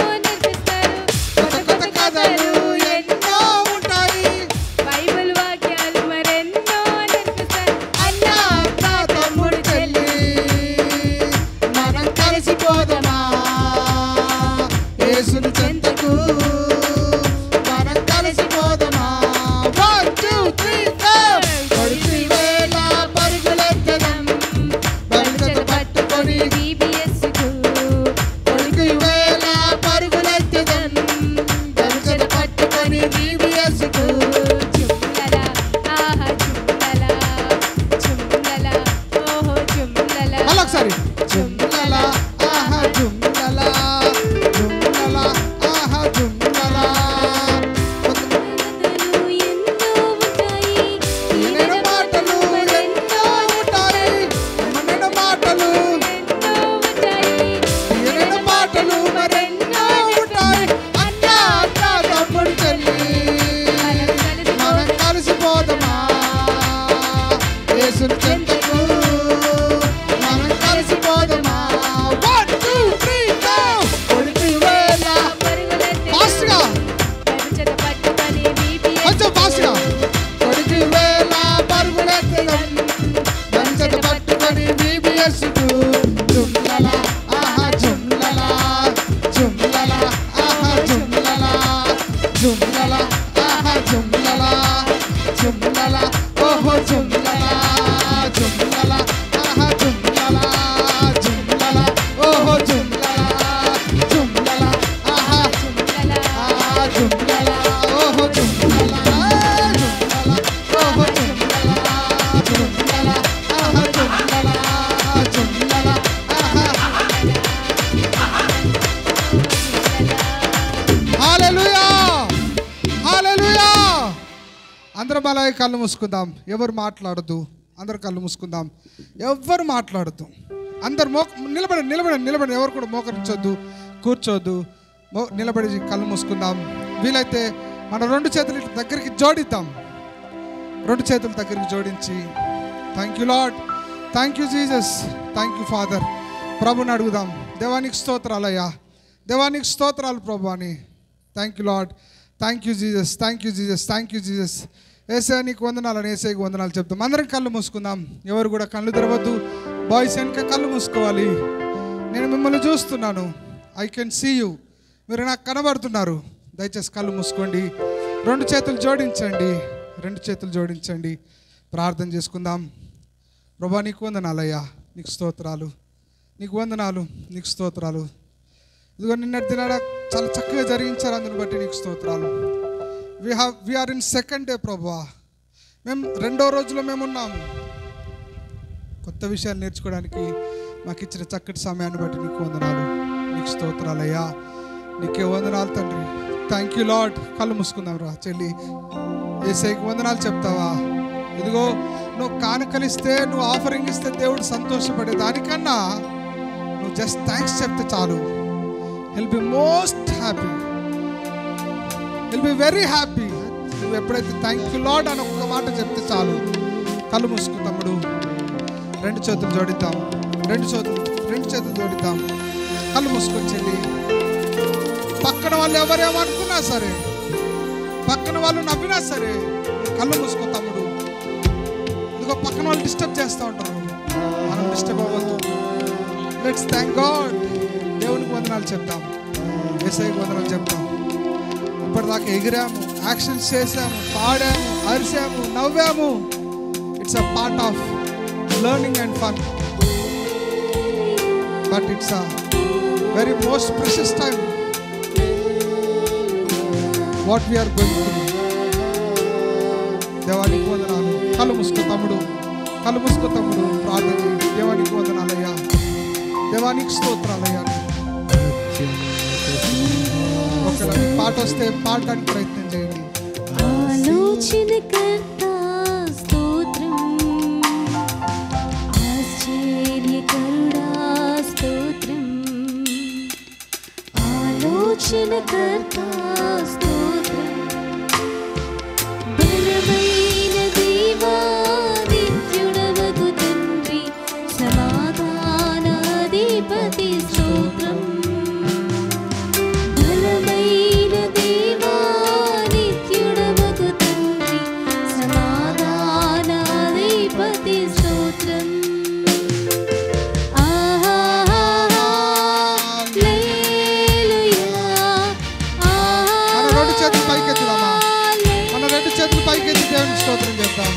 అందరం అలాగే కళ్ళు మూసుకుందాం. ఎవరు మాట్లాడద్దు, అందరు కళ్ళు మూసుకుందాం. ఎవరు మాట్లాడద్దు, అందరు నిలబడి ఎవరు కూడా మోకరించొద్దు, కూర్చోద్దు. నిలబడి కళ్ళు మూసుకుందాం. వీలైతే మన 2 చేతులు దగ్గరికి జోడిద్దాం. 2 చేతులు దగ్గరికి జోడించి thank you Lord, thank you Jesus, thank you Father. ప్రభుని అడుగుదాం. దేవానికి స్తోత్రాలయ్యా, దేవానికి స్తోత్రాలు ప్రభు అని. Thank you Lord, thank you Jesus, thank you Jesus, thank you Jesus. ఏసయ్య నీకు వందనాలని, ఏసయ్యకి వందనాలు చెప్తాం. అందరం కళ్ళు మూసుకుందాం. ఎవరు కూడా కళ్ళు తెరవద్దు. బాయ్స్ వెనక కళ్ళు మూసుకోవాలి. నేను మిమ్మల్ని చూస్తున్నాను, ఐ కెన్ సీ యూ. మీరు నాకు కనబడుతున్నారు. దయచేసి కళ్ళు మూసుకోండి. 2 చేతులు జోడించండి, 2 చేతులు జోడించండి. ప్రార్థన చేసుకుందాం. ప్రభా నీకు వందనాలయ్యా, నీకు స్తోత్రాలు, నీకు వందనాలు, నీకు స్తోత్రాలు. ఇదిగో నిన్నటి దినాన చాలా చక్కగా జరిగించారు, అందుని బట్టి నీకు స్తోత్రాలు. వీఆర్ ఇన్ సెకండ్ డే ప్రభా. మేము 2వ రోజులో మేమున్నాము. కొత్త విషయాలు నేర్చుకోవడానికి మాకు ఇచ్చిన చక్కటి సమయాన్ని బట్టి నీకు వందనాలు, నీకు స్తోత్రాలయ్యా, నీకే వందనాలు తండ్రి. Thank you lord. కళ్ళు మూసుకుందాం రా చెల్లి. యేసయ్యకి వందనాలు చెప్తావా? ఇదిగో నువ్వు కానుకలిస్తే, నువ్వు ఆఫరింగ్ ఇస్తే దేవుడు సంతోషపడే దానికన్నా నువ్వు జస్ట్ థ్యాంక్స్ చెప్తే చాలు. He'll be most happy, he'll be very happy. నువ్వు ఎప్పుడైతే థ్యాంక్ యూ లార్డ్ అని ఒక్క మాట చెప్తే చాలు. కళ్ళు మూసుకు తమ్ముడు. 2 చేతులు జోడిద్దాం, 2 చేతులు జోడిద్దాం. కళ్ళు మూసుకొని చెల్లి. పక్కన వాళ్ళు ఎవరేమనుకున్నా సరే, పక్కన వాళ్ళు నవ్వినా సరే, కళ్ళు మూసుకో తమ్ముడు. ఇదిగో పక్కన వాళ్ళు డిస్టర్బ్ చేస్తూ ఉంటారు, మనం డిస్టర్బ్ అవ్వద్దు. Let's thank God. దేవునికి వందనాలు చెప్తాం, యేసయ్యకి వందనాలు చెప్తాం. ఇప్పటిదాకా ఎగిరాము, యాక్షన్స్ చేసాము, పాడాము, అరిసాము, నవ్వాము. It's a part of learning and fun, but it's a very most precious time what we are going through. దేవానికి వందనాలు. కళ్ళు మూసుకో తమ్ముడు, కళ్ళు మూసుకో తమ్ముడు. ప్రార్థన చేయి. దేవానికి వందనాలయ్యా, దేవానికి స్తోత్రాలయ్యా. ఒకవేళ పాట వస్తే పాడడానికి ప్రయత్నం చేయండి. ఆలోచనకర్తా స్తోత్రం, ఆశ్చర్యకరుడా స్తోత్రం, ఆలోచనకర్తా స్తోత్రం, బలమైన దేవా నిత్యుడవగు తండ్రి, సమాధానాధిపతి స్తోత్రం, బలమైన దేవా నిత్యుడవగు తండ్రి, సమాధానాధిపతి స్తోత్రం. పైకెత్తి దేవునికి స్తోత్రం చేద్దాం.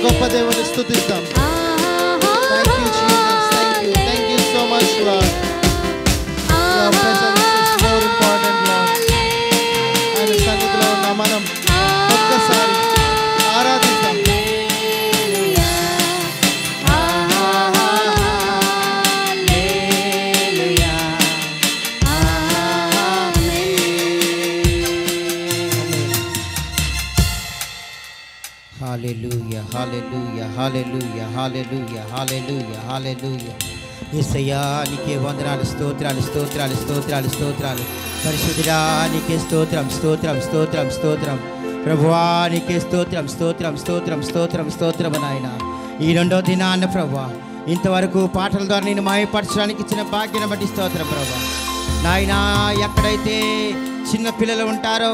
గొప్ప దేవుని స్తుతిద్దాం. Thank you Jesus, thank you so much Lord. Your presence is more important Lord. ఆయన సన్నిధిలో ఉన్న మనం ఒక్కసారి ఆరాధిద్దాం. హల్లెలూయా హల్లెలూయా హల్లెలూయా హల్లెలూయా హల్లెలూయా హల్లెలూయా. యేసయ్యా నీకే వందనాలు, స్తోత్రాలు స్తోత్రాలు స్తోత్రాలు స్తోత్రాలు. పరిశుద్ధుడా నీకే స్తోత్రం స్తోత్రం స్తోత్రం స్తోత్రం. ప్రభువా నీకే స్తోత్రం స్తోత్రం స్తోత్రం స్తోత్రం స్తోత్రం నాయన. ఈ రెండో దినాన్న ప్రభువా ఇంతవరకు పాటల ద్వారా నేను మాయపరచడానికి ఇచ్చిన భాగ్యాన్ని బట్టి స్తోత్రం ప్రభువా. నాయన ఎక్కడైతే చిన్న పిల్లలు ఉంటారో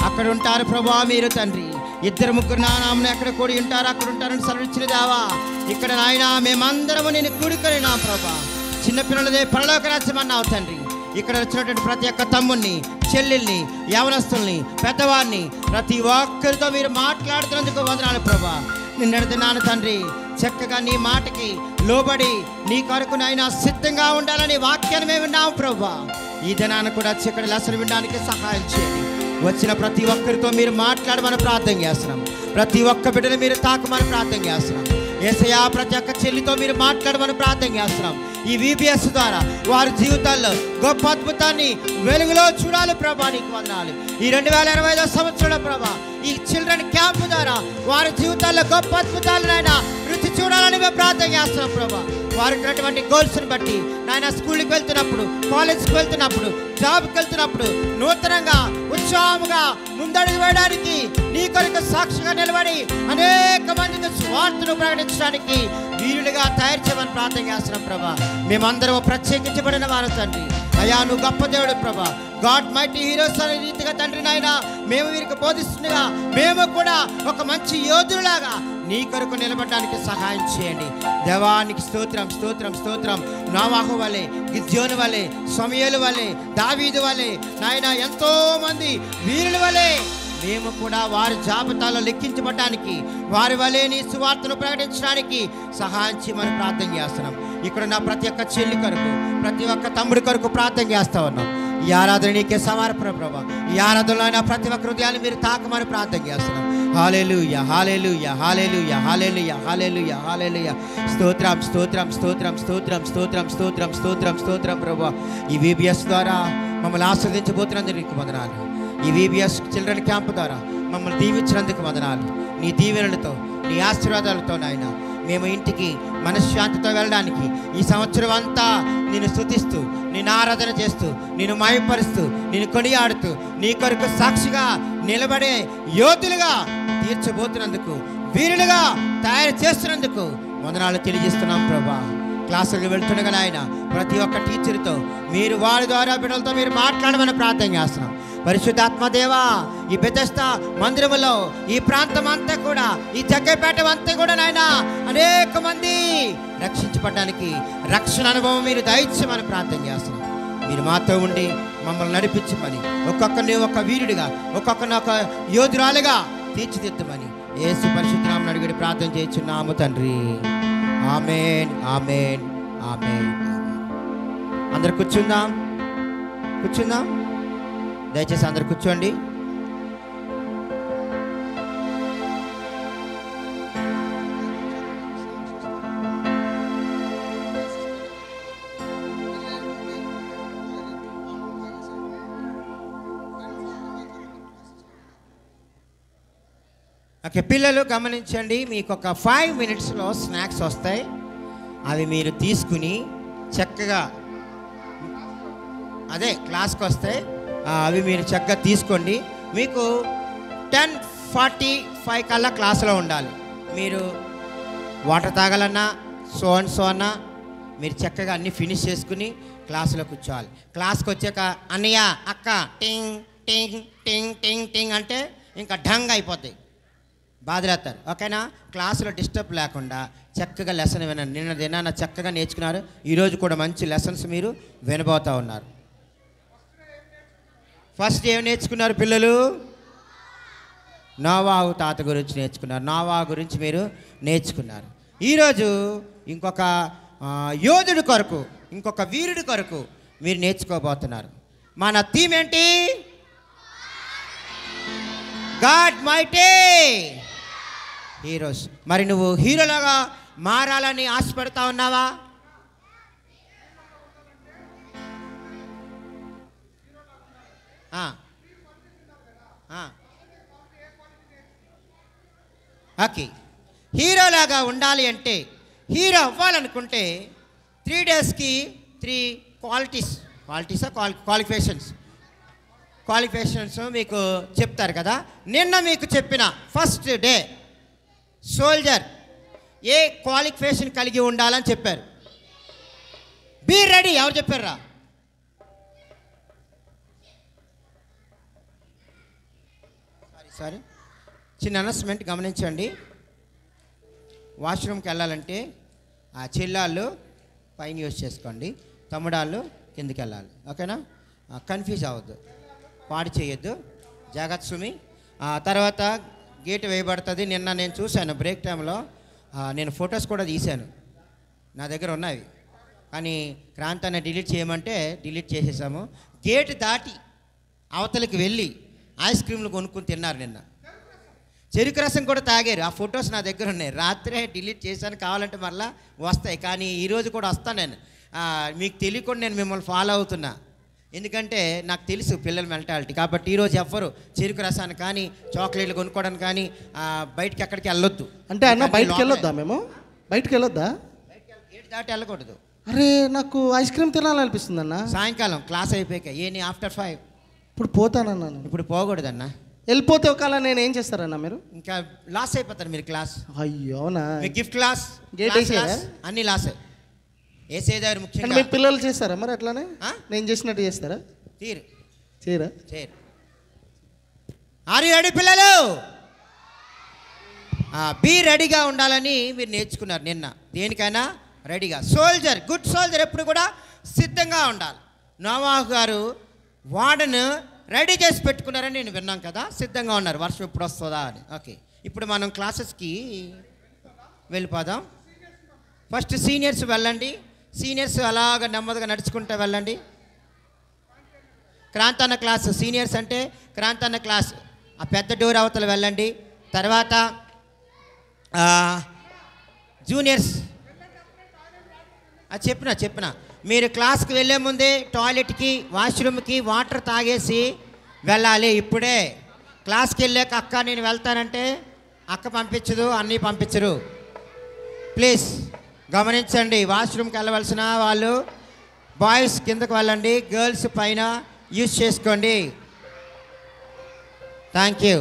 అక్కడ ఉంటారు ప్రభువా మీరు తండ్రి. 2-3 నా నామమున ఎక్కడ కూడి ఉంటారో అక్కడ ఉంటారని సెలవిచ్చిన దేవా. ఇక్కడ నాయన మేమందరము నేను కూడుకొని నా ప్రభా చిన్నపిల్లలదే పరలోక రాజ్యమన్నావు తండ్రి. ఇక్కడ వచ్చినటువంటి ప్రతి ఒక్క తమ్ముడిని, చెల్లెల్ని, యవనస్తుల్ని, పెద్దవారిని ప్రతి ఒక్కరితో మీరు మాట్లాడుతున్నందుకు వందనాలు ప్రభా. నిన్నటినాను తండ్రి చక్కగా నీ మాటకి లోబడి నీ కొరకు నాయన సిద్ధంగా ఉండాలని వాక్యాన్ని మేము విన్నాము ప్రభా. ఈ దినాన్ని కూడా చక్కటి లెసన్ వినడానికి సహాయం చేయండి. వచ్చిన ప్రతి ఒక్కరితో మీరు మాట్లాడమని ప్రార్థన చేస్తున్నాం. ప్రతి ఒక్క బిడ్డను మీరు తాకమని ప్రార్థన చేస్తున్నాం. యేసయ్యా ప్రతి ఒక్క చెల్లితో మీరు మాట్లాడమని ప్రార్థన చేస్తున్నాం. ఈ VBS ద్వారా వారి జీవితాల్లో గొప్ప అద్భుతాన్ని వెలుగులో చూడాలి ప్రభా. నీకు వందనాలు. ఈ 2025 సంవత్సరంలో ప్రభా ఈ చిల్డ్రన్ క్యాంప్ ద్వారా వారి జీవితాల్లో గొప్ప అద్భుతాలనైనా రుచి చూడాలని మేము ప్రార్థన చేస్తున్నాం ప్రభా. వారికి ఉన్నటువంటి గోల్స్ని బట్టి నాయన స్కూల్కి వెళ్తున్నప్పుడు, కాలేజ్కి వెళ్తున్నప్పుడు, జాబ్కి వెళ్తున్నప్పుడు నూతనంగా ఉత్సాహంగా ముందడుగు వేయడానికి నీ కొరకు సాక్షిగా నిలబడి అనేక మందికి స్వార్థను ప్రకటించడానికి వీరులుగా తయారు చేయమని ప్రార్థన చేస్తున్నాం ప్రభా. మేమందరం ప్రత్యేకించబడిన వారు తండ్రి. అయ్యా నువ్వు గొప్ప దేవుడు ప్రభా. గాడ్ మైటీ హీరోస్ అనే రీతిగా తండ్రి నాయన మేము వీరికి బోధిస్తుండగా మేము కూడా ఒక మంచి యోధులాగా నీ కొరకు నిలబడడానికి సహాయం చేయండి. దేవానికి స్తోత్రం స్తోత్రం స్తోత్రం. నోవాహు వలె, గిద్యోను వలె, సమూయేలు వలె, దావీదు వలె నాయన ఎంతో మంది వీరుల వలె మేము కూడా వారి జాబితాలో లెక్కించబడడానికి వారి వలె నీ సువార్తను ప్రకటించడానికి సహాయం చేయమని ప్రార్థన చేస్తున్నాం. ఇక్కడ నా ప్రతి ఒక్క చెల్లి కొరకు, ప్రతి ఒక్క తమ్ముడి కొరకు ప్రార్థన చేస్తా ఉన్నాం. ఈ ఆరాధన నీకే సమర్పణ ప్రభా. ఈ ఆరాధనలో అయినా ప్రతి ఒక్క హృదయాన్ని మీరు తాకమని ప్రార్థన చేస్తున్నాం. హల్లెలూయా హల్లెలూయా హల్లెలూయా హల్లెలూయా హల్లెలూయా హల్లెలూయా. స్తోత్రం స్తోత్రం స్తోత్రం స్తోత్రం స్తోత్రం స్తోత్రం స్తోత్రం స్తోత్రం ప్రభా. ఈ VBS ద్వారా మమ్మల్ని ఆస్వాదించబోతున్నందుకు నీకు వందనాలు. ఈ VBS చిల్డ్రన్ క్యాంప్ ద్వారా మమ్మల్ని దీవించినందుకు వందనాలు. నీ దీవెనలతో, నీ ఆశీర్వాదాలతో నాయన మేము ఇంటికి మనశ్శాంతితో వెళ్ళడానికి ఈ సంవత్సరం అంతా నేను స్తుతిస్తూ, నేను ఆరాధన చేస్తూ, నేను మహిమపరుస్తూ, నేను కొనియాడుతూ నీ కొరకు సాక్షిగా నిలబడే యోధులుగా తీర్చబోతున్నందుకు, వీరులుగా తయారు చేస్తున్నందుకు వందనాలు తెలియజేస్తున్నాం ప్రభా. క్లాసులకు వెళ్తుండగా నాయన ప్రతి ఒక్క టీచర్తో మీరు వారి ద్వారా బిడ్డలతో మీరు మాట్లాడమని ప్రార్థన చేస్తున్నాం. పరిశుద్ధాత్మదేవా ఈ బెతెస్దా మందిరములో ఈ ప్రాంతం అంతా కూడా, ఈ జగ్గపేట అంతా కూడా నాయన అనేక మంది రక్షించబడడానికి రక్షణ అనుభవం మీరు దయచేయమని ప్రార్థన చేస్తున్నాం. మీరు మాతో ఉండి మమ్మల్ని నడిపించమని, ఒక్కొక్కరిని ఒక వీరుడిగా, ఒక్కొక్కరిని ఒక యోధురాలుగా తీర్చిదిద్దమని యేసు పరిశుద్ధ నామమున అడిగి ప్రార్థన చేయుచున్నాము తండ్రి. ఆమేన్ ఆమేన్ ఆమేన్. అందరు కూర్చుందాం, కూర్చుందాం. దయచేసి అందరు కూర్చోండి. ఓకే పిల్లలు గమనించండి, మీకు ఒక 5 minutesలో స్నాక్స్ వస్తాయి. అవి మీరు తీసుకుని చక్కగా అదే క్లాస్కి వస్తాయి. అవి మీరు చక్కగా తీసుకోండి. మీకు 10:45 కల్లా క్లాసులో ఉండాలి. మీరు వాటర్ తాగాలన్నా సో అన్నా మీరు చక్కగా అన్నీ ఫినిష్ చేసుకుని క్లాసులో కూర్చోవాలి. క్లాస్కి వచ్చాక అన్నయ్య అక్క టింగ్ టింగ్ టింగ్ టింగ్ టింగ్ అంటే ఇంకా ఢంగ్ అయిపోద్ది, బాధలేస్తారు. ఓకేనా? క్లాసులో డిస్టర్బ్ లేకుండా చక్కగా లెసన్ వినండి. నిన్న దినాన చక్కగా నేర్చుకున్నారు. ఈరోజు కూడా మంచి లెసన్స్ మీరు వినబోతూ ఉన్నారు. ఫస్ట్ ఏం నేర్చుకున్నారు పిల్లలు? నోవాహు తాత గురించి నేర్చుకున్నారు. నోవాహు గురించి మీరు నేర్చుకున్నారు. ఈరోజు ఇంకొక యోధుడి కొరకు, ఇంకొక వీరుడి కొరకు మీరు నేర్చుకోబోతున్నారు. మన థీమ్ ఏంటి? God mighty heroes. మరి నువ్వు హీరోలాగా మారాలని ఆశపడతా ఉన్నావా? ఓకే, హీరోలాగా ఉండాలి అంటే, హీరో అవ్వాలనుకుంటే 3 డేస్కి 3 క్వాలిఫికేషన్స్ మీకు చెప్తారు కదా. నిన్న మీకు చెప్పిన ఫస్ట్ డే సోల్జర్ ఏ క్వాలిఫికేషన్ కలిగి ఉండాలని చెప్పారు? Be ready. ఎవరు చెప్పారా? సారీ, చిన్న అనౌన్స్మెంట్ గమనించండి. వాష్రూమ్కి వెళ్ళాలంటే ఆ చెల్లాళ్ళు పైన యూజ్ చేసుకోండి, తమ్ముడాళ్ళు కిందకి వెళ్ళాలి. ఓకేనా? కన్ఫ్యూజ్ అవ్వద్దు, పాడు చేయొద్దు, జాగ్రత్త సుమి. తర్వాత గేట్ వేయబడుతుంది. నిన్న నేను చూశాను బ్రేక్ టైంలో, నేను ఫొటోస్ కూడా తీశాను, నా దగ్గర ఉన్నవి. కానీ క్రాంతాన్ని డిలీట్ చేయమంటే డిలీట్ చేసేసాము. గేట్ దాటి అవతలికి వెళ్ళి ఐస్ క్రీమ్లు కొనుక్కొని తిన్నారు. నిన్న చెరుకు రసం కూడా తాగారు. ఆ ఫొటోస్ నా దగ్గర ఉన్నాయి. రాత్రే డిలీట్ చేశాను, కావాలంటే మళ్ళీ వస్తాయి. కానీ ఈరోజు కూడా వస్తాను నేను. మీకు తెలియకుండా నేను మిమ్మల్ని ఫాలో అవుతున్నా, ఎందుకంటే నాకు తెలుసు పిల్లల మెంటాలిటీ. కాబట్టి ఈరోజు ఎవ్వరు చెరుకు రసాన్ని కానీ చాక్లెట్లు కొనుక్కోవడానికి కానీ బయటికి ఎక్కడికి వెళ్ళొద్దు. అంటే అన్న బయటికి వెళ్ళొద్దా? మేము బయటికి వెళ్ళొద్దా? గేట్ దాటి వెళ్ళకూడదు. అరే, నాకు ఐస్ క్రీమ్ తినాలనిపిస్తుంది అన్న. సాయంకాలం క్లాస్ అయిపోయాక ఆఫ్టర్ 5. ఇప్పుడు పోతానన్నా. ఇప్పుడు పోకూడదన్నా. వెళ్ళిపోతే ఒకవేళ నేను ఏం చేస్తారన్నా? మీరు ఇంకా లాస్ అయిపోతారు మీరు క్లాస్. అయ్యోనా, గిఫ్ట్ క్లాస్, గేట్ వేసేదా? అన్ని లాస్ వేసేదారు. ముఖ్యంగా మీ పిల్లలు చేస్తారా మరి అట్లానే? నేను చేసినట్టు చేస్తారా? చేయరా? ఆర్ యు రెడీ పిల్లలు? బీ రెడీగా ఉండాలని మీరు నేర్చుకున్నారు నిన్న. దేనికైనా రెడీగా. సోల్జర్, గుడ్ సోల్జర్ ఎప్పుడు కూడా సిద్ధంగా ఉండాలి. నోవాహు గారు వాడను రెడీ చేసి పెట్టుకున్నారని నేను విన్నాం కదా, సిద్ధంగా ఉన్నారు వర్షం ఎప్పుడు వస్తుందా అని. ఓకే, ఇప్పుడు మనం క్లాసెస్కి వెళ్ళిపోదాం. ఫస్ట్ సీనియర్స్ వెళ్ళండి. సీనియర్స్ అలాగ నెమ్మదిగా నడుచుకుంటూ వెళ్ళండి. క్రాంతన్న క్లాస్, సీనియర్స్ అంటే క్రాంతన్న క్లాస్ ఆ పెద్ద డోర్ అవతల వెళ్ళండి. తర్వాత జూనియర్స్ చెప్పిన మీరు క్లాస్కి వెళ్ళే ముందే టాయిలెట్కి, వాష్రూమ్కి వాటర్ తాగేసి వెళ్ళాలి. ఇప్పుడే క్లాస్కి వెళ్ళాక అక్క నేను వెళ్తానంటే అక్క పంపించదు, అన్నీ పంపించరు. ప్లీజ్ గమనించండి. వాష్రూమ్కి వెళ్ళవలసిన వాళ్ళు బాయ్స్ కిందకు వెళ్ళండి, గర్ల్స్ పైన యూజ్ చేసుకోండి. Thank you.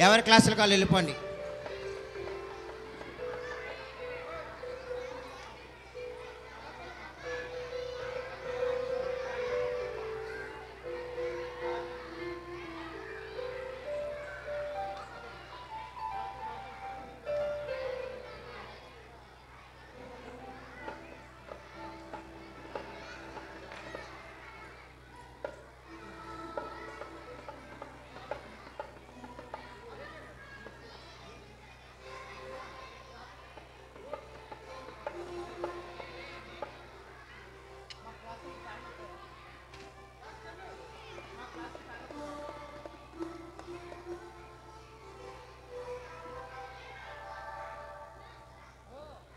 ఎవరి క్లాసులకు వాళ్ళు వెళ్ళిపోండి.